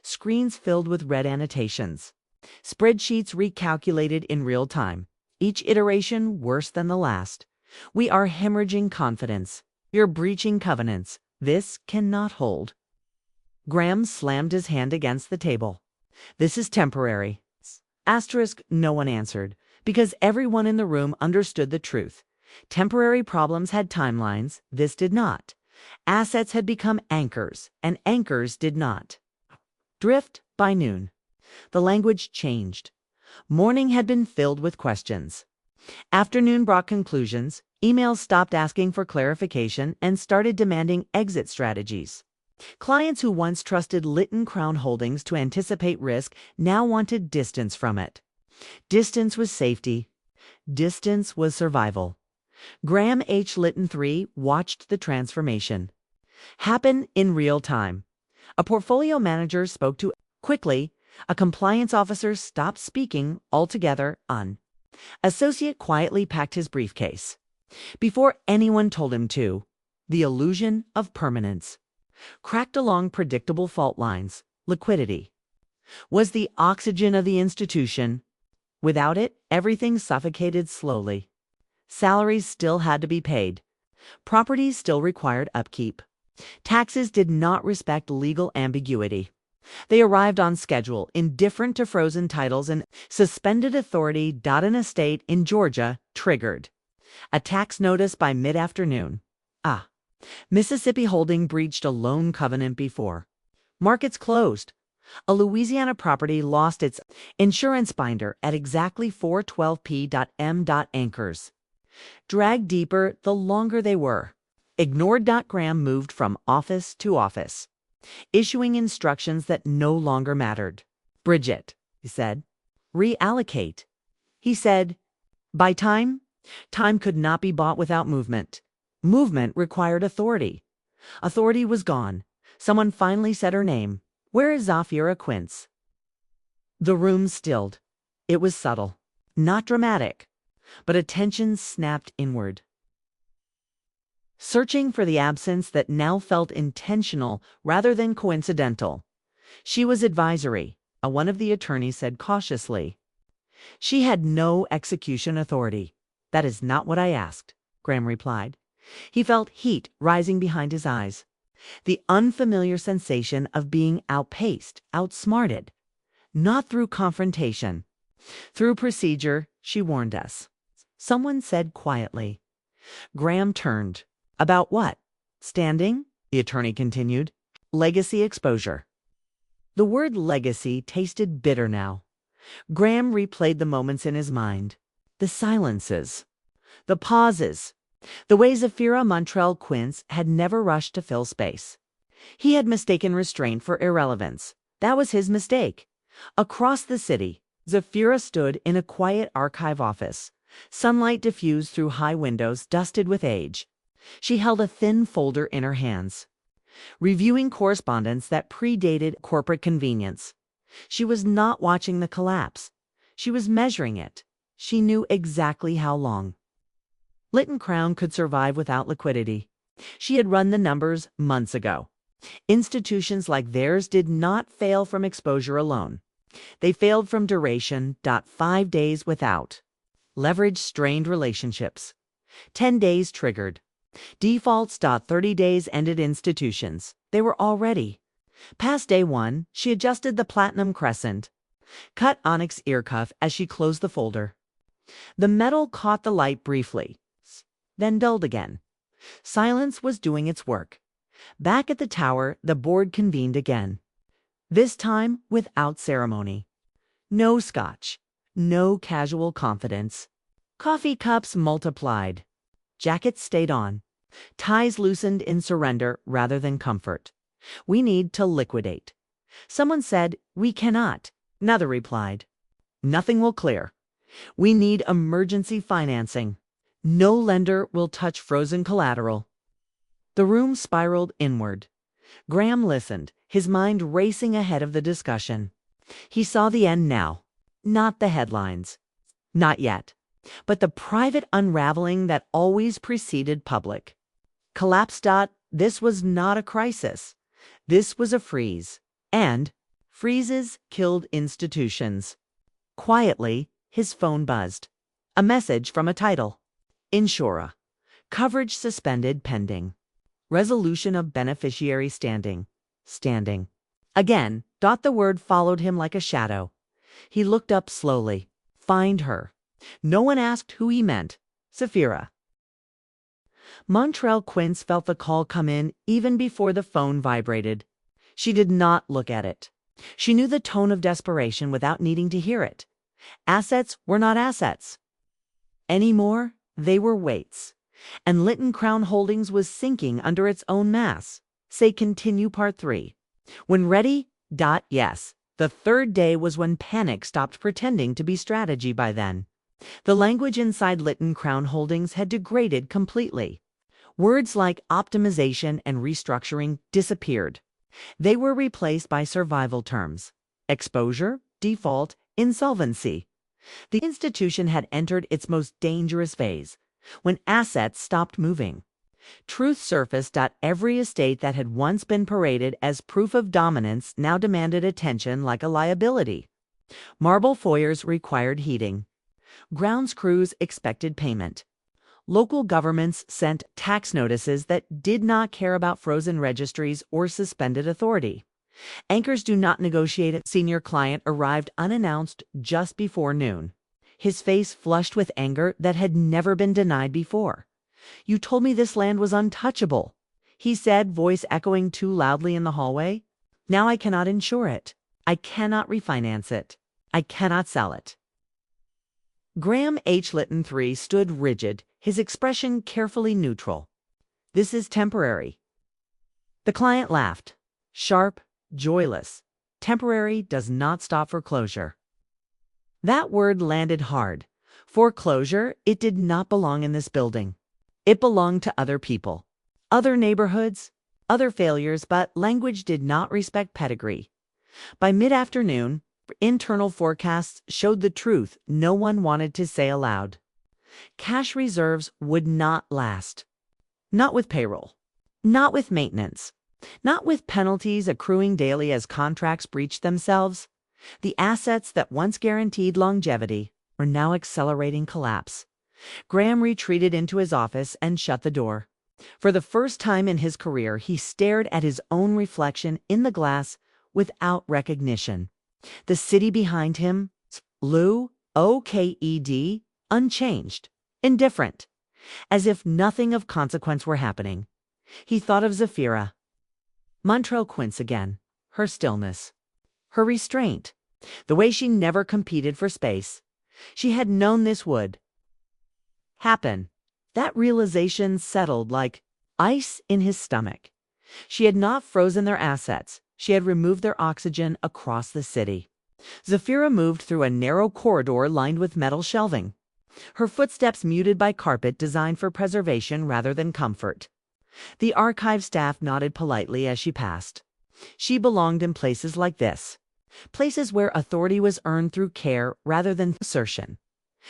Screens filled with red annotations. Spreadsheets recalculated in real time. Each iteration worse than the last. We are hemorrhaging confidence. You're breaching covenants. This cannot hold. Graham slammed his hand against the table. This is temporary. Asterisk. No one answered, because everyone in the room understood the truth. Temporary problems had timelines. This did not. Assets had become anchors, and anchors did not drift. By noon, the language changed. Morning had been filled with questions. Afternoon brought conclusions. Emails stopped asking for clarification and started demanding exit strategies. Clients who once trusted Lytton Crown Holdings to anticipate risk now wanted distance from it. Distance was safety. Distance was survival. Graham H. Lytton III watched the transformation happen in real time. A portfolio manager spoke to quickly. A compliance officer stopped speaking altogether. An associate quietly packed his briefcase before anyone told him to. The illusion of permanence cracked along predictable fault lines. Liquidity was the oxygen of the institution. Without it, everything suffocated slowly. Salaries still had to be paid. Properties still required upkeep. Taxes did not respect legal ambiguity. They arrived on schedule, indifferent to frozen titles and suspended authority. An estate in Georgia triggered a tax notice by mid-afternoon. Mississippi Holding breached a loan covenant before markets closed. A Louisiana property lost its insurance binder at exactly 4:12 p.m. Anchors dragged deeper the longer they were. Ignored. Graham moved from office to office, issuing instructions that no longer mattered. Bridget, he said. Reallocate. He said, buy time. Time could not be bought without movement. Movement required authority. Authority was gone. Someone finally said her name. Where is Zafira Quince? The room stilled. It was subtle, not dramatic, but attention snapped inward, searching for the absence that now felt intentional rather than coincidental. She was advisory, one of the attorneys said cautiously. She had no execution authority. That is not what I asked, Graham replied. He felt heat rising behind his eyes. The unfamiliar sensation of being outpaced, outsmarted. Not through confrontation. Through procedure, she warned us. Someone said quietly. Graham turned. About what? Standing? The attorney continued. Legacy exposure. The word legacy tasted bitter now. Graham replayed the moments in his mind. The silences. The pauses. The way Zafira Montrell Quince had never rushed to fill space. He had mistaken restraint for irrelevance. That was his mistake. Across the city, Zafira stood in a quiet archive office. Sunlight diffused through high windows dusted with age. She held a thin folder in her hands, reviewing correspondence that predated corporate convenience. She was not watching the collapse. She was measuring it. She knew exactly how long Lytton Crown could survive without liquidity. She had run the numbers months ago. Institutions like theirs did not fail from exposure alone. They failed from duration. 5 days without leverage strained relationships. 10 days triggered. Defaults. 30 days ended institutions. They were already past day 1. She adjusted the platinum crescent-cut onyx ear cuff as she closed the folder. The metal caught the light briefly, then dulled again. Silence was doing its work. Back at the tower, the board convened again. This time without ceremony. No scotch. No casual confidence. Coffee cups multiplied. Jackets stayed on. Ties loosened in surrender rather than comfort. We need to liquidate. Someone said, we cannot. Another replied, nothing will clear. We need emergency financing. No lender will touch frozen collateral. The room spiraled inward. Graham listened, his mind racing ahead of the discussion. He saw the end now. Not the headlines. Not yet. But the private unraveling that always preceded public collapse. This was not a crisis. This was a freeze. And freezes killed institutions. Quietly, his phone buzzed. A message from a title. Insura. Coverage suspended pending. Resolution of beneficiary standing. Again. The word followed him like a shadow. He looked up slowly. Find her. No one asked who he meant. Zafira Montrell Quince felt the call come in even before the phone vibrated. She did not look at it. She knew the tone of desperation without needing to hear it. Assets were not assets anymore. They were weights. And Lytton Crown Holdings was sinking under its own mass. Say continue part 3. When ready. Yes. The third day was when panic stopped pretending to be strategy by then. The language inside Lytton Crown Holdings had degraded completely. Words like optimization and restructuring disappeared. They were replaced by survival terms: exposure, default, insolvency. The institution had entered its most dangerous phase, when assets stopped moving. Truth surfaced. Every estate that had once been paraded as proof of dominance now demanded attention like a liability. Marble foyers required heating. Grounds crews expected payment. Local governments sent tax notices that did not care about frozen registries or suspended authority. Anchors do not negotiate. A senior client arrived unannounced just before noon. His face flushed with anger that had never been denied before. You told me this land was untouchable, he said, voice echoing too loudly in the hallway. Now I cannot insure it. I cannot refinance it. I cannot sell it. Graham H. Lytton III stood rigid, his expression carefully neutral. This is temporary. The client laughed. Sharp, joyless. Temporary does not stop foreclosure. That word landed hard. Foreclosure, it did not belong in this building. It belonged to other people, other neighborhoods, other failures, but language did not respect pedigree. By mid-afternoon, internal forecasts showed the truth no one wanted to say aloud. Cash reserves would not last. Not with payroll. Not with maintenance. Not with penalties accruing daily as contracts breached themselves. The assets that once guaranteed longevity were now accelerating collapse. Graham retreated into his office and shut the door. For the first time in his career, he stared at his own reflection in the glass without recognition. The city behind him, OKED, unchanged, indifferent, as if nothing of consequence were happening. He thought of Zafira Montrell Quince again, her stillness, her restraint, the way she never competed for space. She had known this would happen. That realization settled like ice in his stomach. She had not frozen their assets. She had removed their oxygen across the city. Zafira moved through a narrow corridor lined with metal shelving, her footsteps muted by carpet designed for preservation rather than comfort. The archive staff nodded politely as she passed. She belonged in places like this, places where authority was earned through care rather than assertion.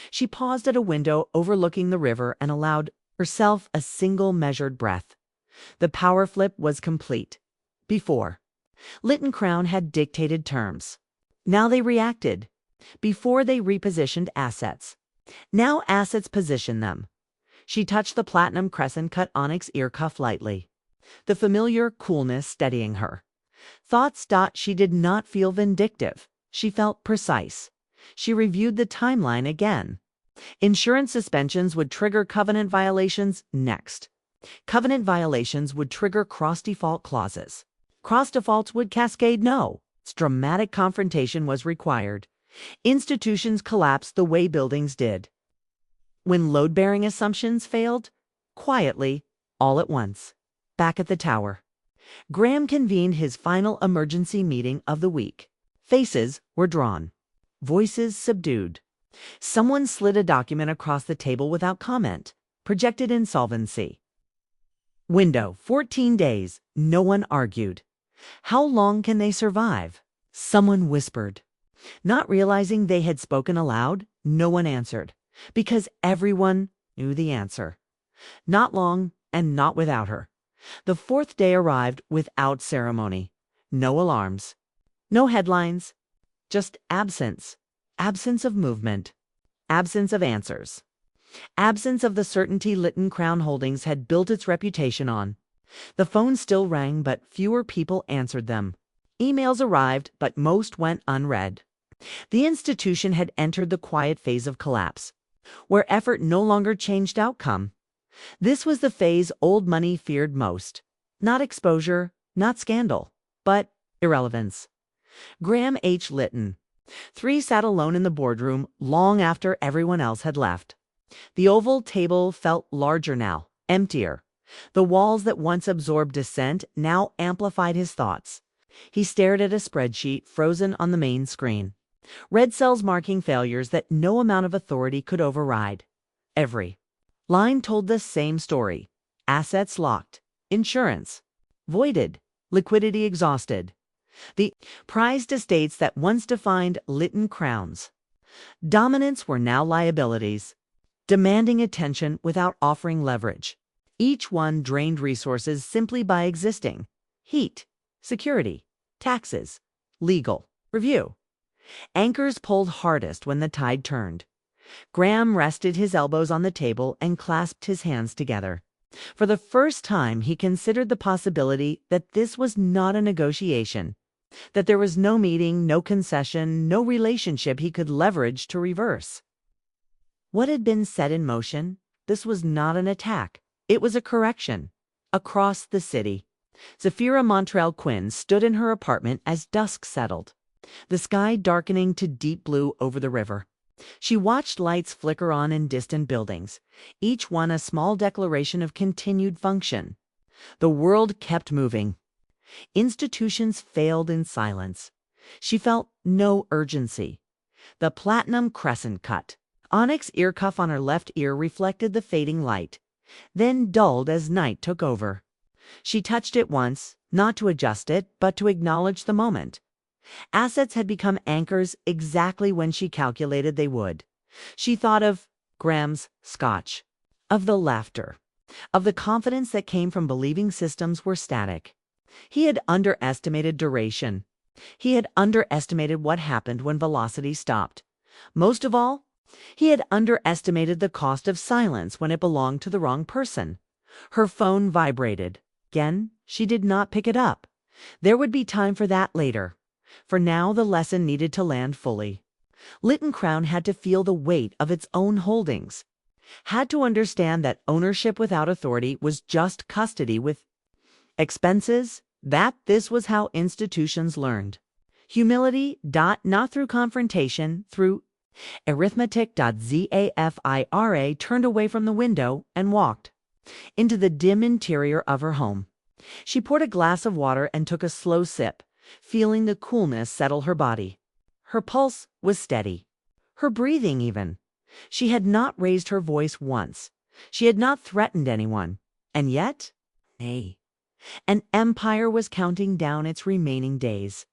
She paused at a window overlooking the river and allowed herself a single measured breath. The power flip was complete. Before, Lytton Crown had dictated terms. Now they reacted. Before, they repositioned assets. Now assets position them. She touched the platinum crescent-cut onyx ear cuff lightly, the familiar coolness steadying her. Thoughts. She did not feel vindictive. She felt precise. She reviewed the timeline again. Insurance suspensions would trigger covenant violations next. Covenant violations would trigger cross-default clauses. Cross-defaults would cascade no. Dramatic confrontation was required. Institutions collapsed the way buildings did. When load-bearing assumptions failed, quietly, all at once, back at the tower, Graham convened his final emergency meeting of the week. Faces were drawn, voices subdued. Someone slid a document across the table without comment, projected insolvency. Window, 14 days. No one argued. How long can they survive? Someone whispered. Not realizing they had spoken aloud, no one answered, because everyone knew the answer. Not long, and not without her. The fourth day arrived without ceremony. No alarms. No headlines. Just absence. Absence of movement. Absence of answers. Absence of the certainty Lytton Crown Holdings had built its reputation on. The phone still rang, but fewer people answered them. Emails arrived, but most went unread. The institution had entered the quiet phase of collapse, where effort no longer changed outcome. This was the phase old money feared most. Not exposure, not scandal, but irrelevance. Graham H. Lytton. 3 sat alone in the boardroom long after everyone else had left. The oval table felt larger now, emptier. The walls that once absorbed dissent now amplified his thoughts. He stared at a spreadsheet frozen on the main screen. Red cells marking failures that no amount of authority could override. Every line told the same story. Assets locked. Insurance voided. Liquidity exhausted. The prized estates that once defined Lytton Crowns. Dominance were now liabilities, demanding attention without offering leverage. Each one drained resources simply by existing. Heat, security, taxes, legal, review. Anchors pulled hardest when the tide turned. Graham rested his elbows on the table and clasped his hands together. For the first time, he considered the possibility that this was not a negotiation, that there was no meeting, no concession, no relationship he could leverage to reverse. What had been set in motion? This was not an attack. It was a correction. Across the city, Zafira Montrell Quince stood in her apartment as dusk settled, the sky darkening to deep blue over the river. She watched lights flicker on in distant buildings, each one a small declaration of continued function. The world kept moving. Institutions failed in silence. She felt no urgency. The platinum crescent-cut onyx ear cuff on her left ear reflected the fading light, then dulled as night took over. She touched it once, not to adjust it, but to acknowledge the moment. Assets had become anchors exactly when she calculated they would. She thought of Graham's scotch, of the laughter, of the confidence that came from believing systems were static. He had underestimated duration. He had underestimated what happened when velocity stopped. Most of all, he had underestimated the cost of silence when it belonged to the wrong person. Her phone vibrated. Again, she did not pick it up. There would be time for that later. For now, the lesson needed to land fully. Lytton Crown had to feel the weight of its own holdings, had to understand that ownership without authority was just custody with expenses. That this was how institutions learned. Humility. Not through confrontation, through arithmetic. Zafira turned away from the window and walked into the dim interior of her home. She poured a glass of water and took a slow sip, feeling the coolness settle her body. Her pulse was steady, her breathing even. She had not raised her voice once. She had not threatened anyone. And yet, nay, an empire was counting down its remaining days.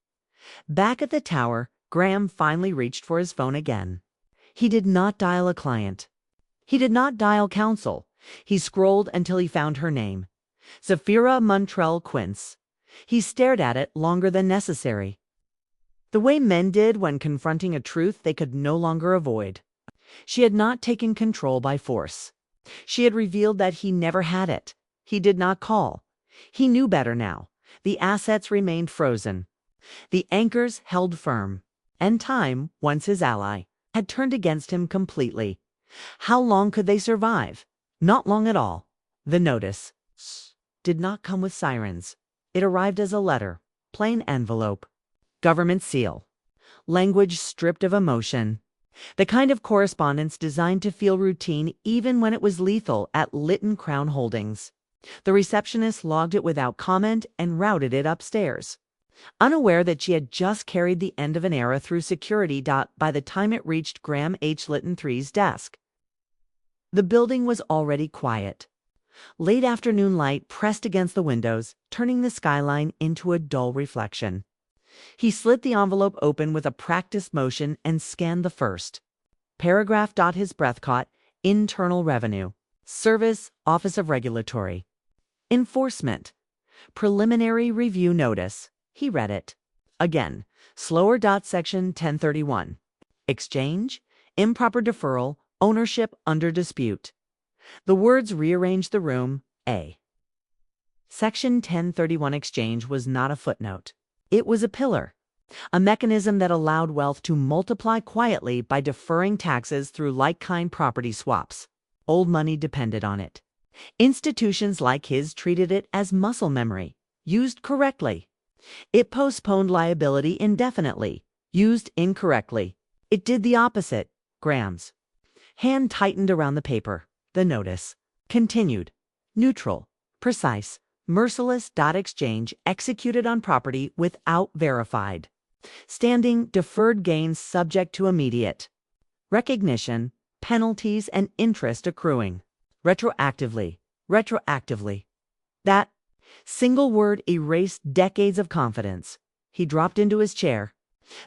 Back at the tower, Graham finally reached for his phone again. He did not dial a client. He did not dial counsel. He scrolled until he found her name. Zafira Montrell Quince. He stared at it longer than necessary. The way men did when confronting a truth they could no longer avoid. She had not taken control by force. She had revealed that he never had it. He did not call. He knew better now. The assets remained frozen. The anchors held firm. And time, once his ally, had turned against him completely. How long could they survive? Not long at all. The notice did not come with sirens. It arrived as a letter, plain envelope, government seal, language stripped of emotion. The kind of correspondence designed to feel routine even when it was lethal at Lytton Crown Holdings. The receptionist logged it without comment and routed it upstairs, unaware that she had just carried the end of an era through security. By the time it reached Graham H. Lytton III's desk, the building was already quiet. Late afternoon light pressed against the windows, turning the skyline into a dull reflection. He slit the envelope open with a practiced motion and scanned the first paragraph. His breath caught. Internal Revenue Service, Office of Regulatory Enforcement. Preliminary Review Notice. He read it. Again. Slower. Section 1031. Exchange, improper deferral, ownership under dispute. The words rearranged the room. Section 1031 exchange was not a footnote. It was a pillar, a mechanism that allowed wealth to multiply quietly by deferring taxes through like-kind property swaps. Old money depended on it. Institutions like his treated it as muscle memory, used correctly. It postponed liability indefinitely, used incorrectly. It did the opposite. Graham's hand tightened around the paper. The notice continued. Neutral, precise, merciless. Exchange executed on property without verified. Standing deferred gains subject to immediate recognition, penalties and interest accruing. Retroactively. That single word erased decades of confidence. He dropped into his chair,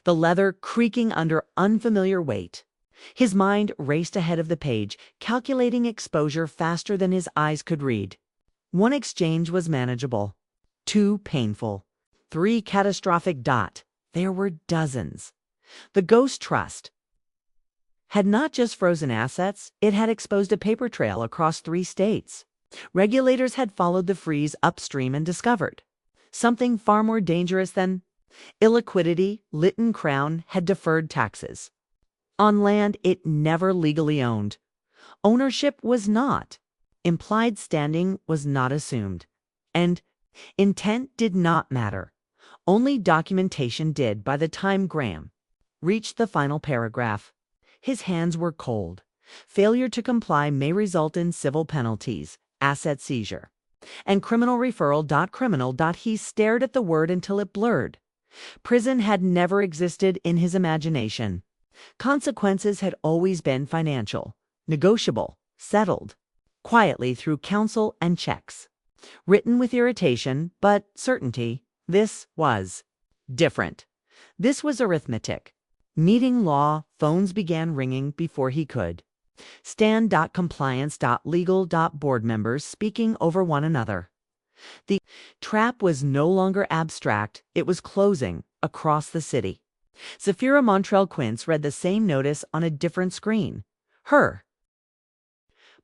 the leather creaking under unfamiliar weight. His mind raced ahead of the page, calculating exposure faster than his eyes could read. 1 exchange was manageable. 2 painful. 3 catastrophic. There were dozens. The Ghost Trust had not just frozen assets, it had exposed a paper trail across 3 states. Regulators had followed the freeze upstream and discovered something far more dangerous than illiquidity. Lytton Crown had deferred taxes on land it never legally owned. Ownership was not. Implied standing was not assumed. And intent did not matter. Only documentation did. By the time Graham reached the final paragraph, his hands were cold. Failure to comply may result in civil penalties, asset seizure, and criminal referral. Criminal. He stared at the word until it blurred. Prison had never existed in his imagination. Consequences had always been financial, negotiable, settled quietly through counsel and checks. Written with irritation, but certainty. This was different. This was arithmetic. Meeting law. Phones began ringing before he could stand. Compliance. Legal. Board members speaking over one another. The trap was no longer abstract. It was closing across the city. Zafira Montrell Quince read the same notice on a different screen. Her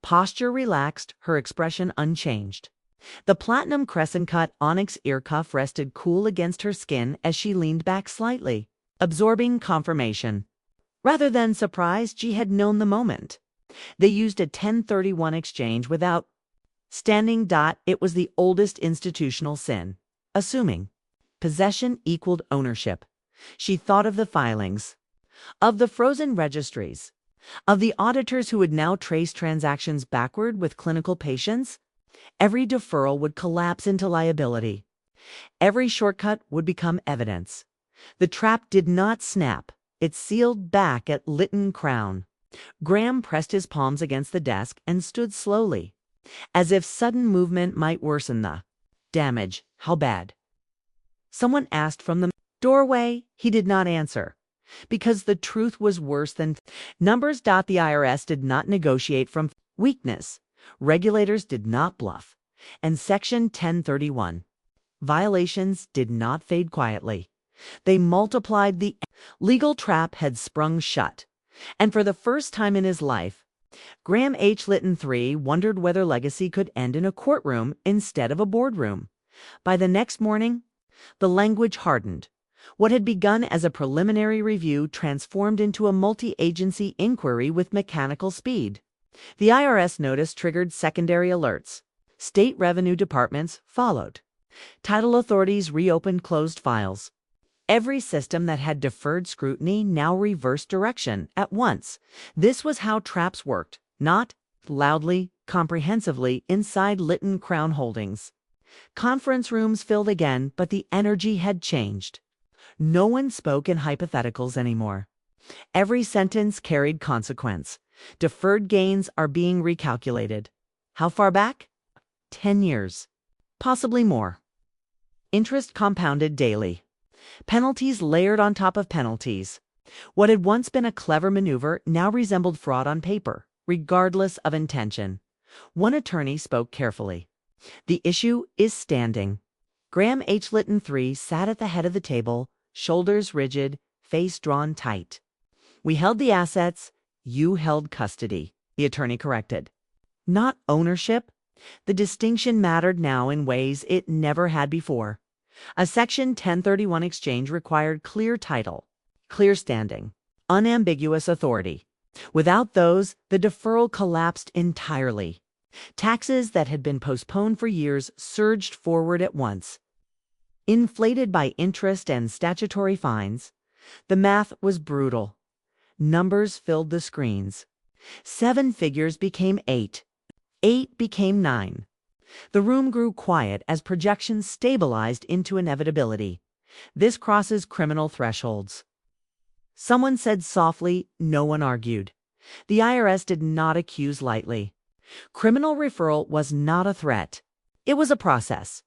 posture relaxed, her expression unchanged. The platinum crescent-cut onyx ear cuff rested cool against her skin as she leaned back slightly, absorbing confirmation. Rather than surprise, she had known the moment. They used a 1031 exchange without standing. It was the oldest institutional sin, assuming possession equaled ownership. She thought of the filings, of the frozen registries, of the auditors who would now trace transactions backward with clinical patients. Every deferral would collapse into liability. Every shortcut would become evidence. The trap did not snap. It sealed back at Lytton Crown. Graham pressed his palms against the desk and stood slowly, as if sudden movement might worsen the damage. How bad? Someone asked from the doorway. He did not answer, because the truth was worse than numbers. The IRS did not negotiate from weakness. Regulators did not bluff. And Section 1031 violations did not fade quietly. They multiplied. The legal trap had sprung shut. And for the first time in his life, Graham H. Lytton III wondered whether legacy could end in a courtroom instead of a boardroom. By the next morning, the language hardened. What had begun as a preliminary review transformed into a multi-agency inquiry with mechanical speed. The IRS notice triggered secondary alerts. State revenue departments followed. Title authorities reopened closed files. Every system that had deferred scrutiny now reversed direction at once. This was how traps worked, not loudly, comprehensively inside Lytton Crown Holdings. Conference rooms filled again, but the energy had changed. No one spoke in hypotheticals anymore. Every sentence carried consequence. Deferred gains are being recalculated. How far back? 10 years. Possibly more. Interest compounded daily. Penalties layered on top of penalties. What had once been a clever maneuver now resembled fraud on paper, regardless of intention. One attorney spoke carefully. The issue is standing. Graham H. Lytton III sat at the head of the table, shoulders rigid, face drawn tight. We held the assets, you held custody, the attorney corrected. Not ownership. The distinction mattered now in ways it never had before. A Section 1031 exchange required clear title, clear standing, unambiguous authority. Without those, the deferral collapsed entirely. Taxes that had been postponed for years surged forward at once. Inflated by interest and statutory fines, the math was brutal. Numbers filled the screens. 7 figures became 8. 8 became 9. The room grew quiet as projections stabilized into inevitability. This crosses criminal thresholds. Someone said softly, no one argued. The IRS did not accuse lightly. Criminal referral was not a threat. It was a process,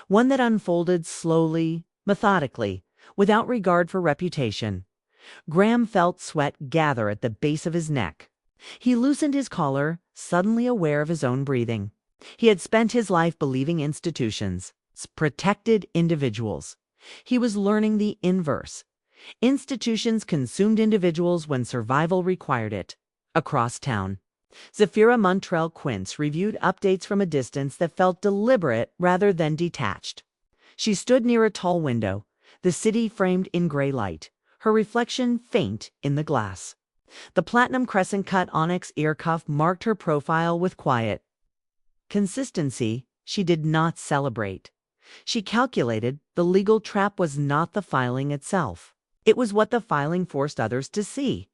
one that unfolded slowly, methodically, without regard for reputation. Graham felt sweat gather at the base of his neck. He loosened his collar, suddenly aware of his own breathing. He had spent his life believing institutions protected individuals. He was learning the inverse. Institutions consumed individuals when survival required it. Across town, Zafira Montrell Quince reviewed updates from a distance that felt deliberate rather than detached. She stood near a tall window, the city framed in gray light, her reflection faint in the glass. The platinum crescent-cut onyx ear cuff marked her profile with quiet consistency. She did not celebrate. She calculated the legal trap was not the filing itself. It was what the filing forced others to see.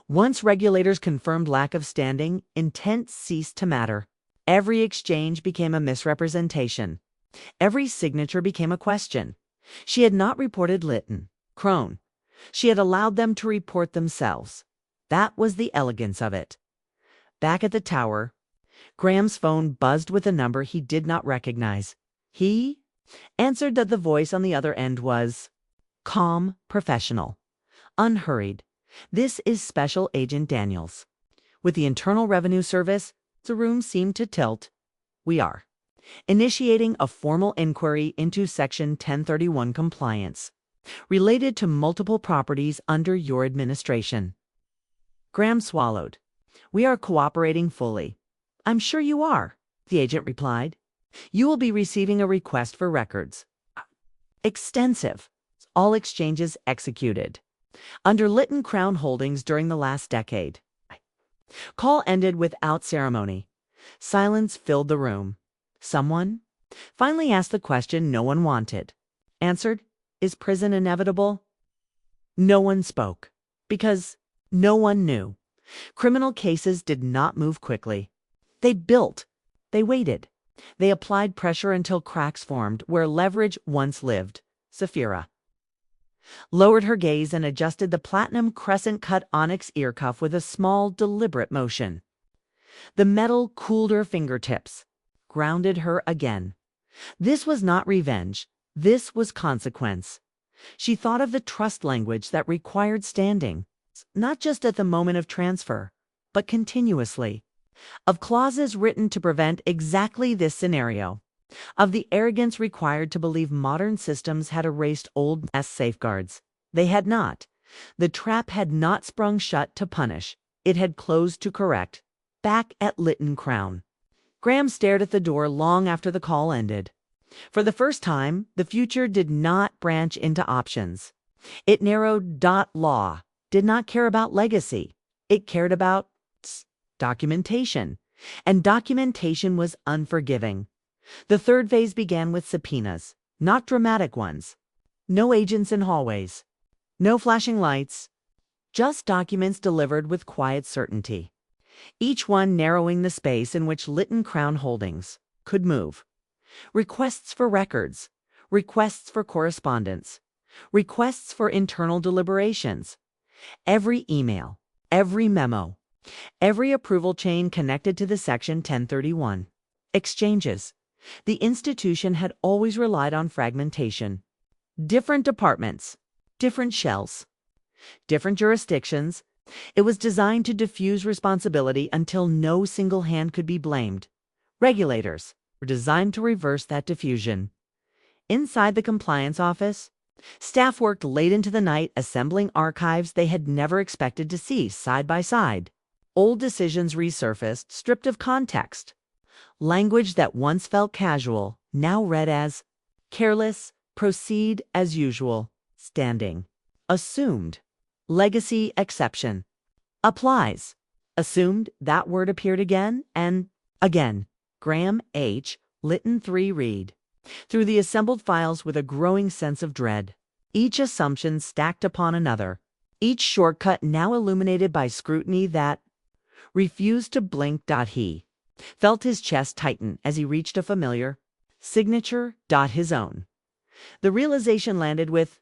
Once regulators confirmed lack of standing, intent ceased to matter. Every exchange became a misrepresentation. Every signature became a question. She had not reported Lytton Crown. She had allowed them to report themselves. That was the elegance of it. Back at the tower, Graham's phone buzzed with a number he did not recognize. He answered that the voice on the other end was calm, professional, unhurried. This is Special Agent Daniels. With the Internal Revenue Service, the room seemed to tilt. We are initiating a formal inquiry into Section 1031 compliance, related to multiple properties under your administration. Graham swallowed. We are cooperating fully. I'm sure you are, the agent replied. You will be receiving a request for records. Extensive. All exchanges executed. Under Lytton Crown Holdings during the last decade. Call ended without ceremony. Silence filled the room. Someone finally asked the question no one wanted. Answered, is prison inevitable? No one spoke. Because no one knew. Criminal cases did not move quickly. They built. They waited. They applied pressure until cracks formed where leverage once lived. Zafira lowered her gaze and adjusted the platinum crescent-cut onyx ear cuff with a small, deliberate motion. The metal cooled her fingertips, grounded her again. This was not revenge. This was consequence. She thought of the trust language that required standing, not just at the moment of transfer, but continuously. Of clauses written to prevent exactly this scenario. Of the arrogance required to believe modern systems had erased old safeguards. They had not. The trap had not sprung shut to punish. It had closed to correct. Back at Lytton Crown. Graham stared at the door long after the call ended. For the first time, the future did not branch into options. It narrowed. Law did not care about legacy. It cared about documentation. And documentation was unforgiving. The third phase began with subpoenas, not dramatic ones. No agents in hallways. No flashing lights. Just documents delivered with quiet certainty. Each one narrowing the space in which Lytton Crown Holdings could move. Requests for records. Requests for correspondence. Requests for internal deliberations. Every email. Every memo. Every approval chain connected to the Section 1031. Exchanges. The institution had always relied on fragmentation. Different departments, different shells, different jurisdictions. It was designed to diffuse responsibility until no single hand could be blamed. Regulators were designed to reverse that diffusion. Inside the compliance office, staff worked late into the night assembling archives they had never expected to see side by side. Old decisions resurfaced, stripped of context. Language that once felt casual, now read as careless, proceed as usual, standing, assumed, legacy exception, applies, assumed. That word appeared again and again. Graham H. Lytton 3 read through the assembled files with a growing sense of dread. Each assumption stacked upon another, each shortcut now illuminated by scrutiny that refused to blink. He felt his chest tighten as he reached a familiar signature. His own. The realization landed with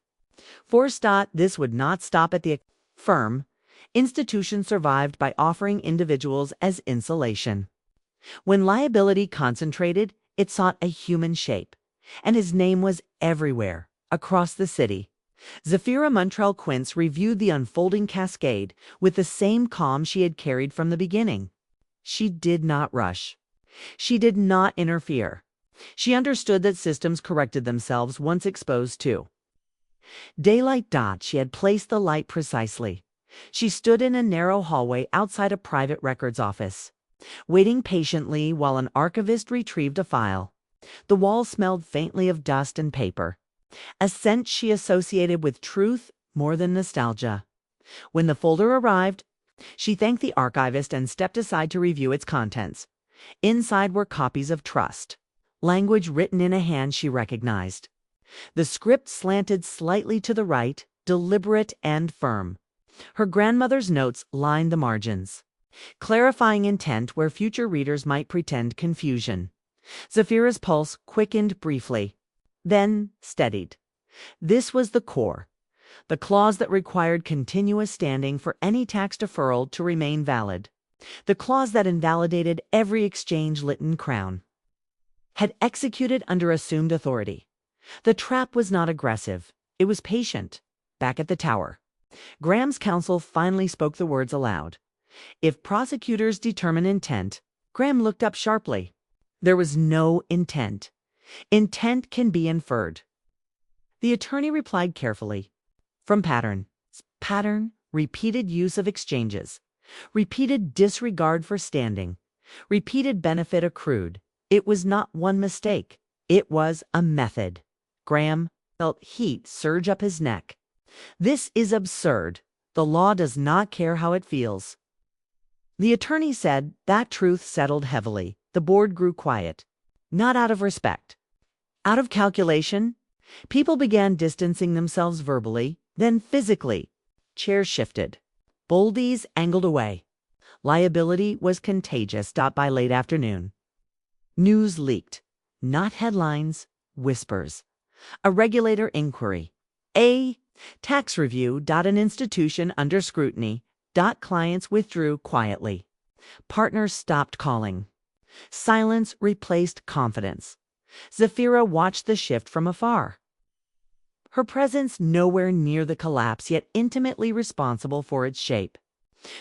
force. This would not stop at the firm. Institution survived by offering individuals as insulation. When liability concentrated, it sought a human shape, and his name was everywhere, across the city. Zafira Montrell Quince reviewed the unfolding cascade with the same calm she had carried from the beginning. She did not rush. She did not interfere. She understood that systems corrected themselves once exposed to daylight. She had placed the light precisely. She stood in a narrow hallway outside a private records office, waiting patiently while an archivist retrieved a file. The wall smelled faintly of dust and paper, a scent she associated with truth more than nostalgia. When the folder arrived, she thanked the archivist and stepped aside to review its contents. Inside were copies of trust, language written in a hand she recognized. The script slanted slightly to the right, deliberate and firm. Her grandmother's notes lined the margins, clarifying intent where future readers might pretend confusion. Zafira's pulse quickened briefly, then steadied. This was the core, the clause that required continuous standing for any tax deferral to remain valid, the clause that invalidated every exchange Lytton Crown had executed under assumed authority. The trap was not aggressive. It was patient. Back at the tower, Graham's counsel finally spoke the words aloud. If prosecutors determine intent, Graham looked up sharply. There was no intent. Intent can be inferred. The attorney replied carefully. From pattern. Pattern, repeated use of exchanges, repeated disregard for standing, repeated benefit accrued. It was not one mistake. It was a method. Graham felt heat surge up his neck. This is absurd. The law does not care how it feels. The attorney said that truth settled heavily. The board grew quiet. Not out of respect. Out of calculation. People began distancing themselves verbally, Then physically, chairs shifted. Boldies angled away. Liability was contagious. By late afternoon, news leaked. Not headlines, whispers. A regulator inquiry. A tax review. An institution under scrutiny. Clients withdrew quietly. Partners stopped calling. Silence replaced confidence. Zafira watched the shift from afar. Her presence nowhere near the collapse, yet intimately responsible for its shape.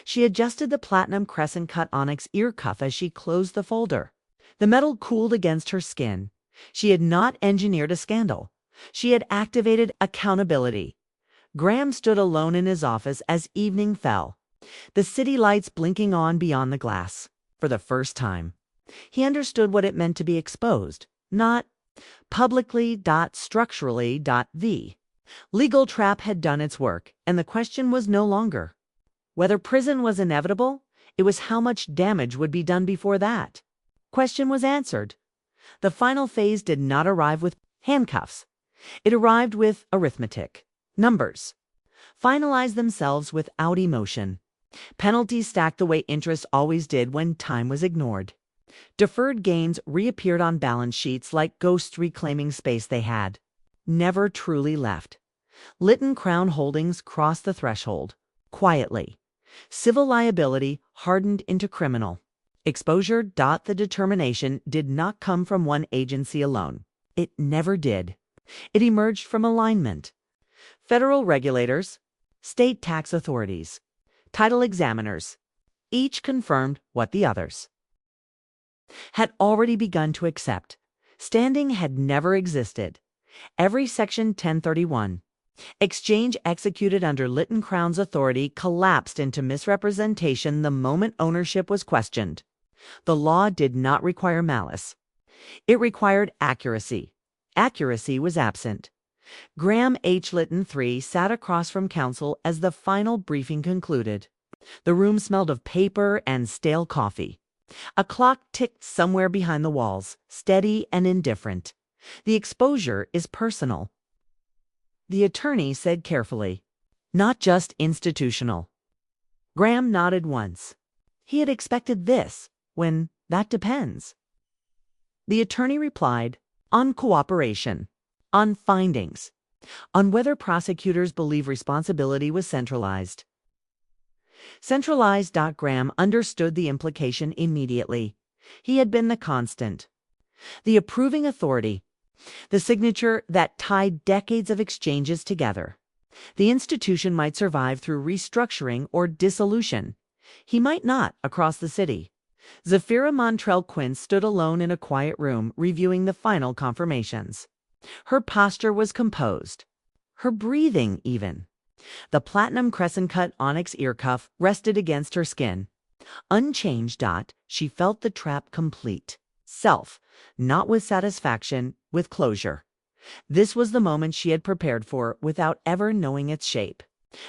She adjusted the platinum crescent-cut onyx ear cuff as she closed the folder. The metal cooled against her skin. She had not engineered a scandal. She had activated accountability. Graham stood alone in his office as evening fell, the city lights blinking on beyond the glass. For the first time, he understood what it meant to be exposed, not publicly, structurally. The legal trap had done its work, and the question was no longer whether prison was inevitable, it was how much damage would be done before that. Question was answered. The final phase did not arrive with handcuffs. It arrived with arithmetic. Numbers finalized themselves without emotion. Penalties stacked the way interest always did when time was ignored. Deferred gains reappeared on balance sheets like ghosts reclaiming space they had never truly left. Lytton Crown Holdings crossed the threshold. Quietly. Civil liability hardened into criminal. Exposure. The determination did not come from one agency alone. It never did. It emerged from alignment. Federal regulators, state tax authorities, title examiners, each confirmed what the others had already begun to accept. Standing had never existed. Every Section 1031 exchange executed under Lytton Crown's authority collapsed into misrepresentation the moment ownership was questioned. The law did not require malice. It required accuracy. Accuracy was absent. Graham H. Lytton III sat across from counsel as the final briefing concluded. The room smelled of paper and stale coffee. A clock ticked somewhere behind the walls, steady and indifferent. The exposure is personal, the attorney said carefully. Not just institutional. Graham nodded once. He had expected this, when that depends. The attorney replied, on cooperation, on findings, on whether prosecutors believe responsibility was centralized. Centralized. Graham understood the implication immediately. He had been the constant, the approving authority, the signature that tied decades of exchanges together. The institution might survive through restructuring or dissolution. He might not across the city. Zafira Montrell Quince stood alone in a quiet room reviewing the final confirmations. Her posture was composed, her breathing even. The platinum crescent-cut onyx ear cuff rested against her skin. Unchanged. She felt the trap complete. Self, not with satisfaction, with closure. This was the moment she had prepared for without ever knowing its shape.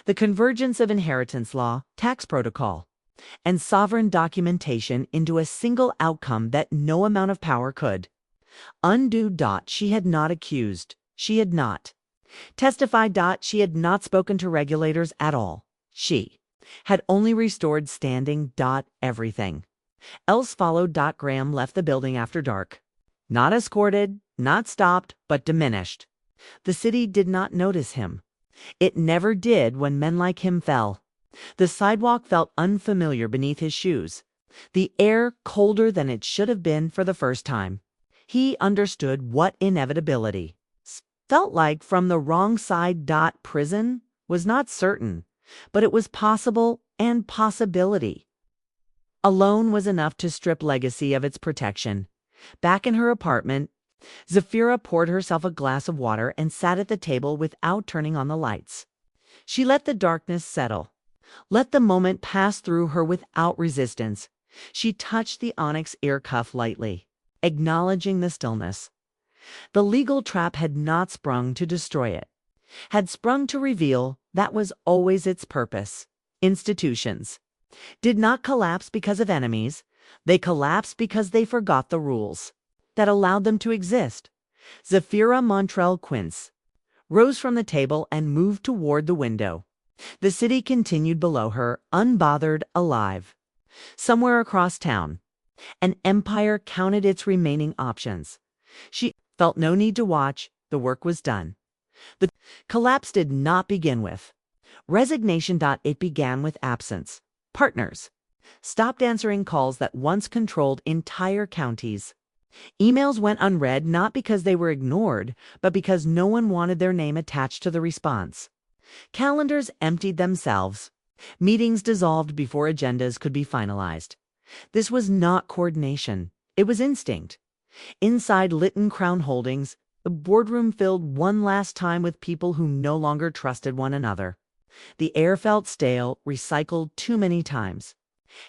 The convergence of inheritance law, tax protocol, and sovereign documentation into a single outcome that no amount of power could undo. She had not accused. She had not testified. She had not spoken to regulators at all. She had only restored standing. Everything else followed. Graham left the building after dark. Not escorted, not stopped, but diminished. The city did not notice him. It never did when men like him fell. The sidewalk felt unfamiliar beneath his shoes. The air colder than it should have been for the first time. He understood what inevitability felt like from the wrong side. Prison was not certain, but it was possible, and possibility alone was enough to strip legacy of its protection. Back in her apartment, Zafira poured herself a glass of water and sat at the table without turning on the lights. She let the darkness settle. Let the moment pass through her without resistance. She touched the onyx ear cuff lightly, acknowledging the stillness. The legal trap had not sprung to destroy it, had sprung to reveal that was always its purpose. Institutions did not collapse because of enemies. They collapsed because they forgot the rules that allowed them to exist. Zafira Montrell Quince rose from the table and moved toward the window. The city continued below her, unbothered, alive. Somewhere across town, an empire counted its remaining options. She felt no need to watch. The work was done. The collapse did not begin with resignation. It began with absence. Partners stopped answering calls that once controlled entire counties. Emails went unread not because they were ignored, but because no one wanted their name attached to the response. Calendars emptied themselves. Meetings dissolved before agendas could be finalized. This was not coordination. It was instinct. Inside Lytton Crown Holdings, the boardroom filled one last time with people who no longer trusted one another. The air felt stale, recycled too many times.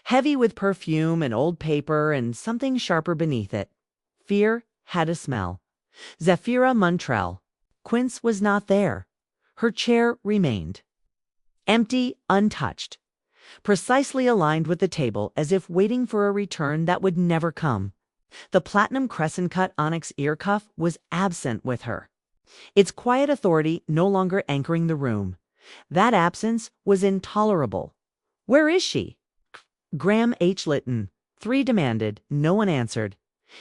Heavy with perfume and old paper and something sharper beneath it. Fear had a smell. Zafira Montrell Quince was not there. Her chair remained. Empty, untouched. Precisely aligned with the table as if waiting for a return that would never come. The platinum crescent-cut onyx ear cuff was absent with her. Its quiet authority no longer anchoring the room. That absence was intolerable. Where is she? Graham H. Lytton. 3 demanded. No one answered.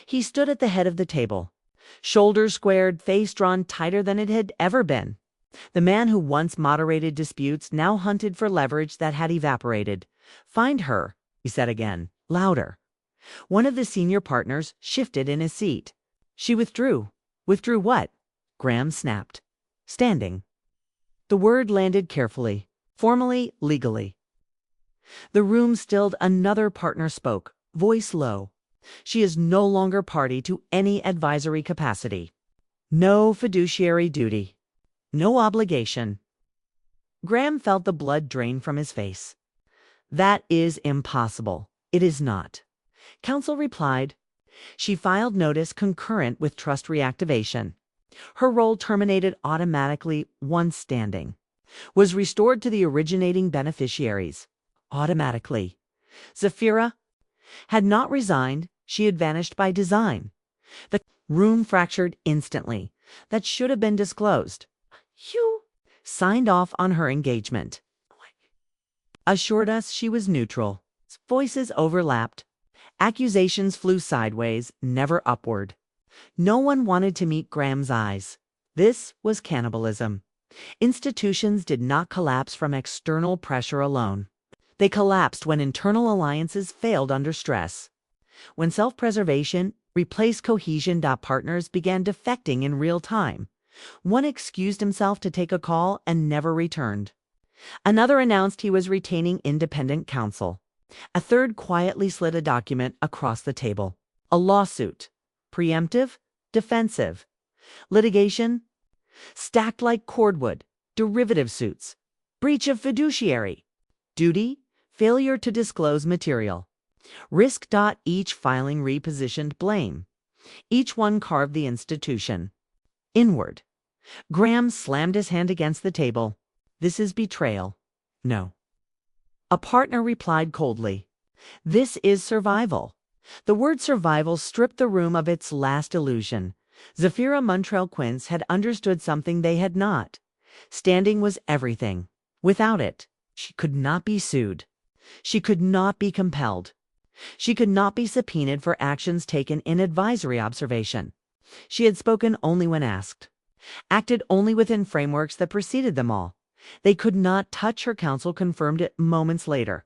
He stood at the head of the table. Shoulders squared, face drawn tighter than it had ever been. The man who once moderated disputes now hunted for leverage that had evaporated. Find her, he said again, louder. One of the senior partners shifted in his seat. She withdrew. Withdrew what? Graham snapped. Standing. The word landed carefully, formally, legally. The room stilled. Another partner spoke, voice low. She is no longer party to any advisory capacity. No fiduciary duty. No obligation. Graham felt the blood drain from his face. That is impossible. It is not. Counsel replied. She filed notice concurrent with trust reactivation. Her role terminated automatically once standing. Was restored to the originating beneficiaries. Automatically. Zafira had not resigned. She had vanished by design. The room fractured instantly. That should have been disclosed. You signed off on her engagement. Assured us she was neutral. Voices overlapped. Accusations flew sideways, never upward. No one wanted to meet Graham's eyes. This was cannibalism. Institutions did not collapse from external pressure alone. They collapsed when internal alliances failed under stress. When self-preservation replaced cohesion. Partners began defecting in real time. One excused himself to take a call and never returned. Another announced he was retaining independent counsel. A third quietly slid a document across the table. A lawsuit. Preemptive, defensive. Litigation. Stacked like cordwood. Derivative suits. Breach of fiduciary. Duty. Failure to disclose material. Risk. Each filing repositioned blame. Each one carved the institution. Inward. Graham slammed his hand against the table. This is betrayal. No. A partner replied coldly. This is survival. The word survival stripped the room of its last illusion. Zafira Montrell Quince had understood something they had not. Standing was everything. Without it, she could not be sued. She could not be compelled. She could not be subpoenaed for actions taken in advisory observation. She had spoken only when asked. Acted only within frameworks that preceded them all. They could not touch her. Counsel confirmed it moments later.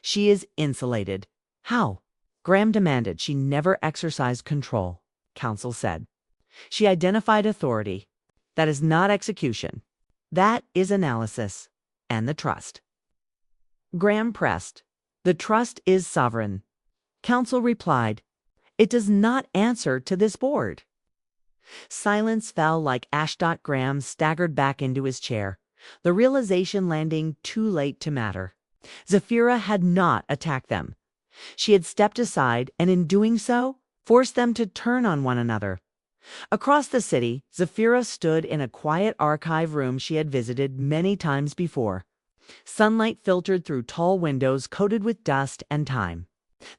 She is insulated. How? Graham demanded. She never exercised control, counsel said. She identified authority. That is not execution. That is analysis. And the trust. Graham pressed. The trust is sovereign. Counsel replied. It does not answer to this board. Silence fell like ash. Graham staggered back into his chair, the realization landing too late to matter. Zafira had not attacked them. She had stepped aside and in doing so, forced them to turn on one another. Across the city, Zafira stood in a quiet archive room she had visited many times before. Sunlight filtered through tall windows coated with dust and time.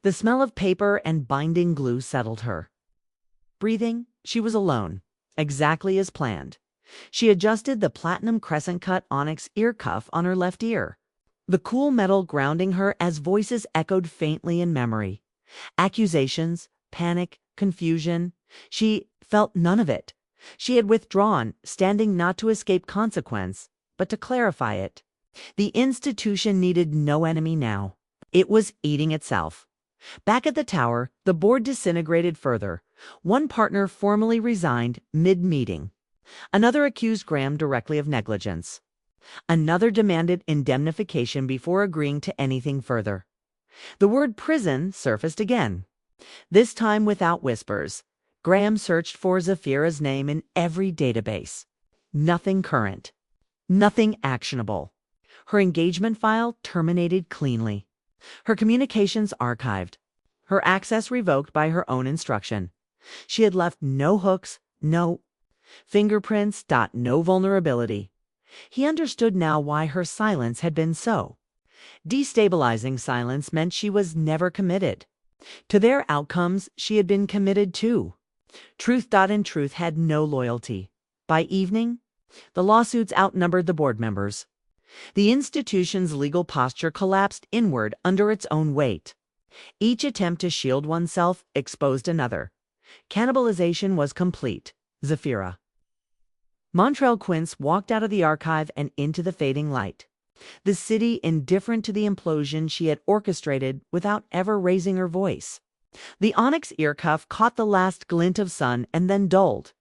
The smell of paper and binding glue settled her. Breathing, she was alone, exactly as planned. She adjusted the platinum crescent-cut onyx ear cuff on her left ear, the cool metal grounding her as voices echoed faintly in memory. Accusations, panic, confusion. She felt none of it. She had withdrawn, standing not to escape consequence, but to clarify it. The institution needed no enemy now. It was eating itself. Back at the tower, the board disintegrated further. One partner formally resigned mid-meeting. Another accused Graham directly of negligence. Another demanded indemnification before agreeing to anything further. The word prison surfaced again, this time without whispers. Graham searched for Zafira's name in every database. Nothing current. Nothing actionable. Her engagement file terminated cleanly. Her communications archived. Her access revoked by her own instruction. She had left no hooks, no fingerprints, no vulnerability. He understood now why her silence had been so destabilizing. Silence meant she was never committed. To their outcomes, she had been committed too. Truth. In truth had no loyalty. By evening, the lawsuits outnumbered the board members. The institution's legal posture collapsed inward under its own weight. Each attempt to shield oneself exposed another. Cannibalization was complete. Zafira Montrell Quince walked out of the archive and into the fading light. The city indifferent to the implosion she had orchestrated without ever raising her voice. The onyx ear cuff caught the last glint of sun and then dulled.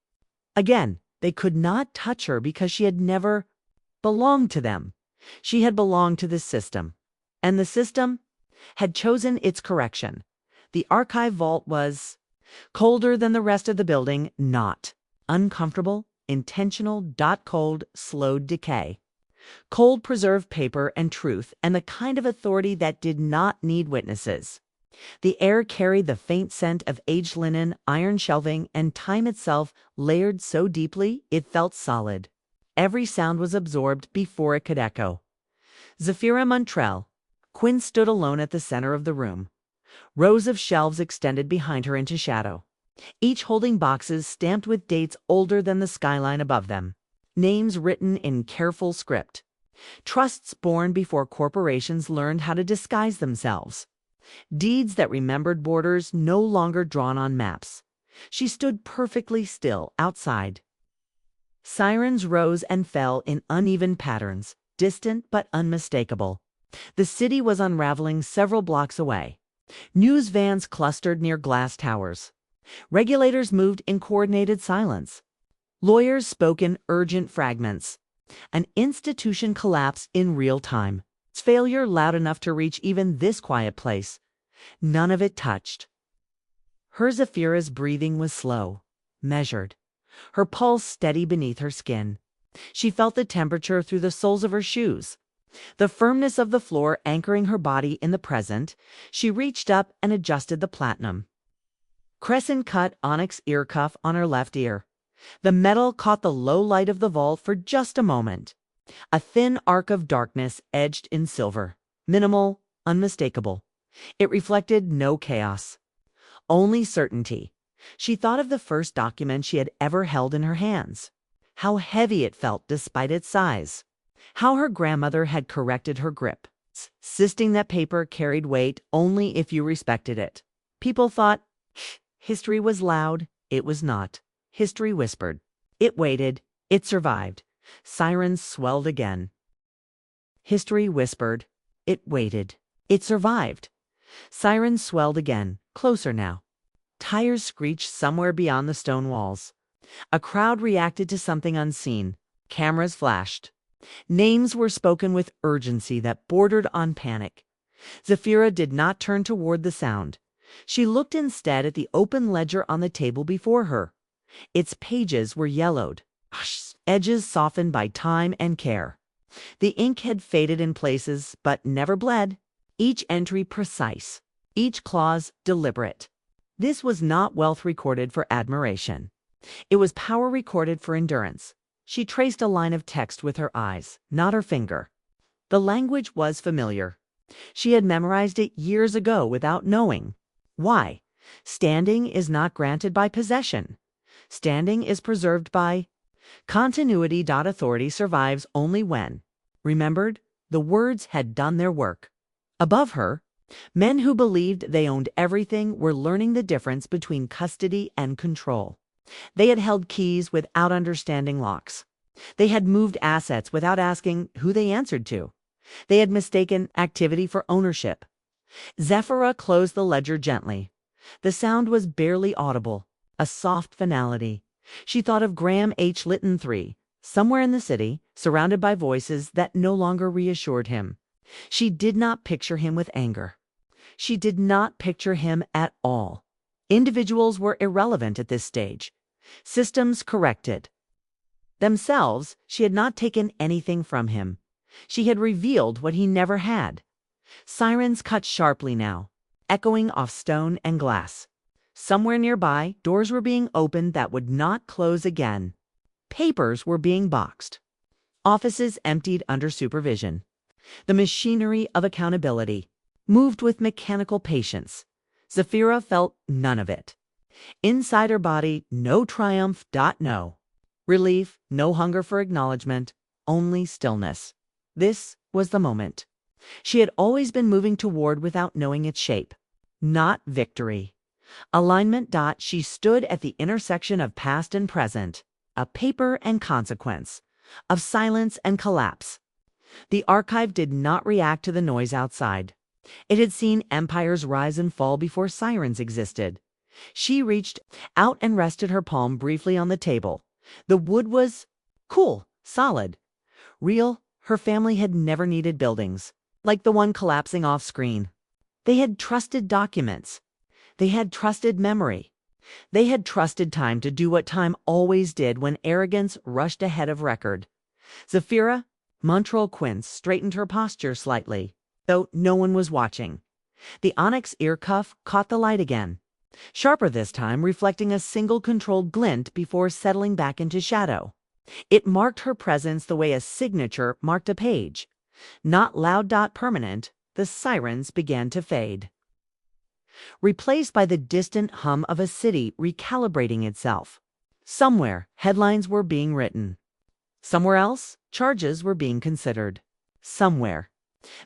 Again, they could not touch her because she had never belonged to them. She had belonged to the system, and the system had chosen its correction. The archive vault was colder than the rest of the building, not uncomfortable, intentional, cold, slowed decay. Cold preserved paper and truth, and the kind of authority that did not need witnesses. The air carried the faint scent of aged linen, iron shelving, and time itself layered so deeply it felt solid. Every sound was absorbed before it could echo. Zafira Montrell Quince stood alone at the center of the room. Rows of shelves extended behind her into shadow, each holding boxes stamped with dates older than the skyline above them. Names written in careful script. Trusts born before corporations learned how to disguise themselves. Deeds that remembered borders no longer drawn on maps. She stood perfectly still outside. Sirens rose and fell in uneven patterns, distant but unmistakable. The city was unraveling several blocks away. News vans clustered near glass towers. Regulators moved in coordinated silence. Lawyers spoke in urgent fragments. An institution collapsed in real time. Its failure loud enough to reach even this quiet place. None of it touched. Her Zafira's breathing was slow, measured. Her pulse steady beneath her skin. She felt the temperature through the soles of her shoes. The firmness of the floor anchoring her body in the present. She reached up and adjusted the platinum crescent-cut onyx ear cuff on her left ear. The metal caught the low light of the vault for just a moment. A thin arc of darkness edged in silver. Minimal, unmistakable. It reflected no chaos, only certainty. She thought of the first document she had ever held in her hands. How heavy it felt despite its size. How her grandmother had corrected her grip, insisting that paper carried weight only if you respected it. People thought history was loud. It was not. History whispered. It waited. It survived. Sirens swelled again. History whispered. It waited. It survived. Sirens swelled again, closer now. Tires screeched somewhere beyond the stone walls. A crowd reacted to something unseen. Cameras flashed. Names were spoken with urgency that bordered on panic. Zafira did not turn toward the sound. She looked instead at the open ledger on the table before her. Its pages were yellowed, edges softened by time and care. The ink had faded in places, but never bled. Each entry precise, each clause deliberate. This was not wealth recorded for admiration. It was power recorded for endurance. She traced a line of text with her eyes, not her finger. The language was familiar. She had memorized it years ago without knowing. Why? Standing is not granted by possession. Standing is preserved by Continuity.authority survives only when, remembered, the words had done their work. Above her, men who believed they owned everything were learning the difference between custody and control. They had held keys without understanding locks. They had moved assets without asking who they answered to. They had mistaken activity for ownership. Zafira closed the ledger gently. The sound was barely audible, a soft finality. She thought of Graham H. Litton III, somewhere in the city, surrounded by voices that no longer reassured him. She did not picture him with anger. She did not picture him at all. Individuals were irrelevant at this stage. Systems corrected. Themselves, she had not taken anything from him. She had revealed what he never had. Sirens cut sharply now, echoing off stone and glass. Somewhere nearby, doors were being opened that would not close again. Papers were being boxed. Offices emptied under supervision. The machinery of accountability moved with mechanical patience. Zafira felt none of it. Inside her body, no triumph. No relief, no hunger for acknowledgement, only stillness. This was the moment. She had always been moving toward without knowing its shape. Not victory. Alignment. She stood at the intersection of past and present, of paper and consequence, of silence and collapse. The archive did not react to the noise outside. It had seen empires rise and fall before sirens existed. She reached out and rested her palm briefly on the table. The wood was cool, solid, real. Her family had never needed buildings, like the one collapsing off screen. They had trusted documents. They had trusted memory. They had trusted time to do what time always did when arrogance rushed ahead of record. Zafira Montrell Quince straightened her posture slightly, though no one was watching. The onyx ear cuff caught the light again, sharper this time, reflecting a single controlled glint before settling back into shadow. It marked her presence the way a signature marked a page. Not loud. Permanent, the sirens began to fade, replaced by the distant hum of a city recalibrating itself. Somewhere, headlines were being written. Somewhere else, charges were being considered. Somewhere,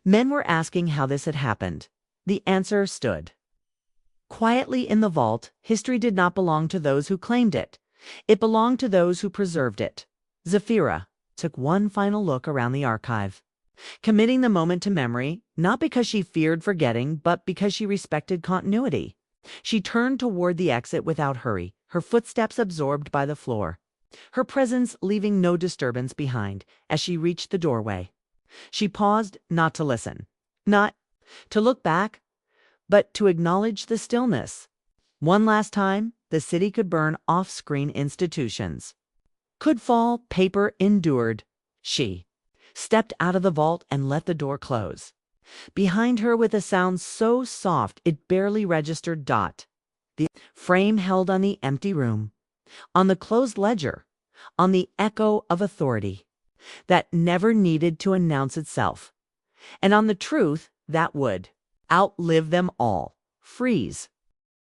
men were asking how this had happened. The answer stood quietly in the vault. History did not belong to those who claimed it. It belonged to those who preserved it. Zafira took one final look around the archive, committing the moment to memory, not because she feared forgetting, but because she respected continuity. She turned toward the exit without hurry, her footsteps absorbed by the floor, her presence leaving no disturbance behind. As she reached the doorway, she paused, not to listen, not to look back, but to acknowledge the stillness. One last time, the city could burn off-screen institutions, could fall, paper endured. She stepped out of the vault and let the door close behind her with a sound so soft it barely registered. The frame held on the empty room, on the closed ledger, on the echo of authority that never needed to announce itself, and on the truth that would outlive them all, freeze